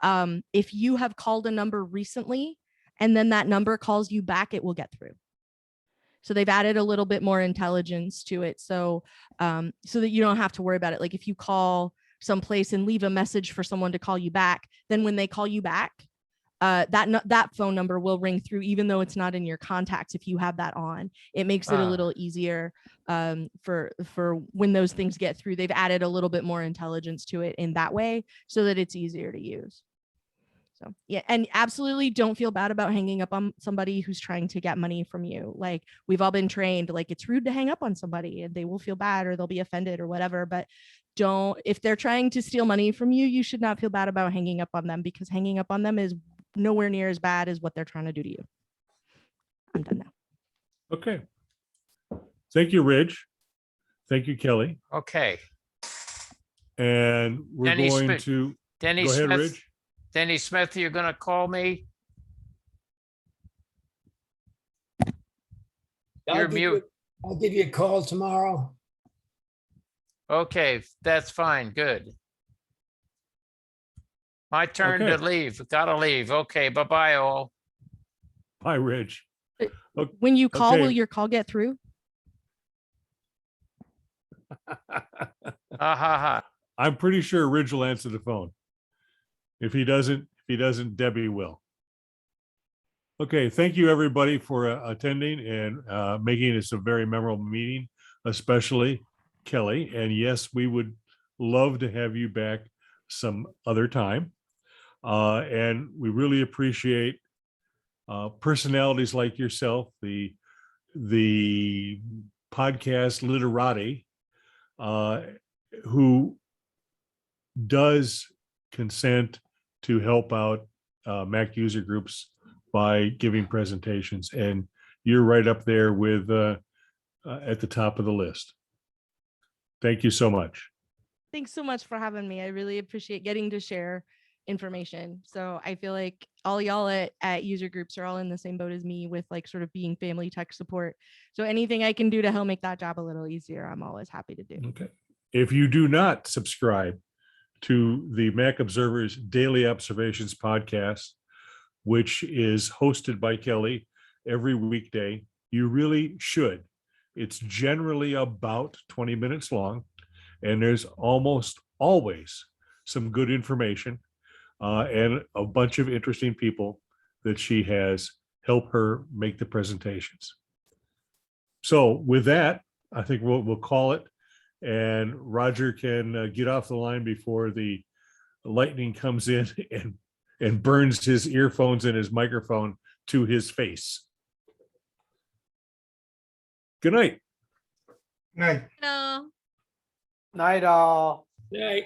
Speaker 2: if you have called a number recently and then that number calls you back, it will get through. So they've added a little bit more intelligence to it. So, so that you don't have to worry about it. Like if you call someplace and leave a message for someone to call you back, then when they call you back, that phone number will ring through, even though it's not in your contacts. If you have that on, it makes it a little easier for when those things get through. They've added a little bit more intelligence to it in that way so that it's easier to use. So yeah, and absolutely don't feel bad about hanging up on somebody who's trying to get money from you. Like we've all been trained, like it's rude to hang up on somebody and they will feel bad or they'll be offended or whatever. But if they're trying to steal money from you, you should not feel bad about hanging up on them, because hanging up on them is nowhere near as bad as what they're trying to do to you. I'm done now.
Speaker 1: Okay. Thank you, Ridge. Thank you, Kelly.
Speaker 10: Okay.
Speaker 1: And we're
Speaker 10: Denny
Speaker 1: going
Speaker 10: Smith.
Speaker 1: to
Speaker 10: Denny
Speaker 1: go ahead,
Speaker 10: Smith.
Speaker 1: Ridge.
Speaker 10: Denny Smith, you're going to call me? You're mute.
Speaker 11: I'll give you a call tomorrow.
Speaker 10: Okay, that's fine. Good. My turn to
Speaker 1: Okay.
Speaker 10: leave. Gotta leave. Okay, bye-bye all.
Speaker 1: Bye, Ridge.
Speaker 2: When you call,
Speaker 1: Okay.
Speaker 2: will your call get through?
Speaker 10: Ha ha ha.
Speaker 1: I'm pretty sure Ridge will answer the phone. If he doesn't, Debbie will. Okay, thank you everybody for attending and making this a very memorable meeting, especially Kelly. And yes, we would love to have you back some other time. And we really appreciate personalities like yourself, the podcast literati, who does consent to help out Mac user groups by giving presentations. And you're right up there with at the top of the list. Thank you so much.
Speaker 2: Thanks so much for having me. I really appreciate getting to share information. So I feel like all y'all at user groups are all in the same boat as me with like sort of being family tech support. So anything I can do to help make that job a little easier, I'm always happy to do.
Speaker 1: Okay. If you do not subscribe to the Mac Observer's Daily Observations podcast, which is hosted by Kelly every weekday, you really should. It's generally about 20 minutes long, and there's almost always some good information and a bunch of interesting people that she has help her make the presentations. So with that, I think we'll call it. And Roger can get off the line before the lightning comes in and burns his earphones and his microphone to his face. Good night.
Speaker 11: Night.
Speaker 2: No.
Speaker 6: Night all.
Speaker 11: Night.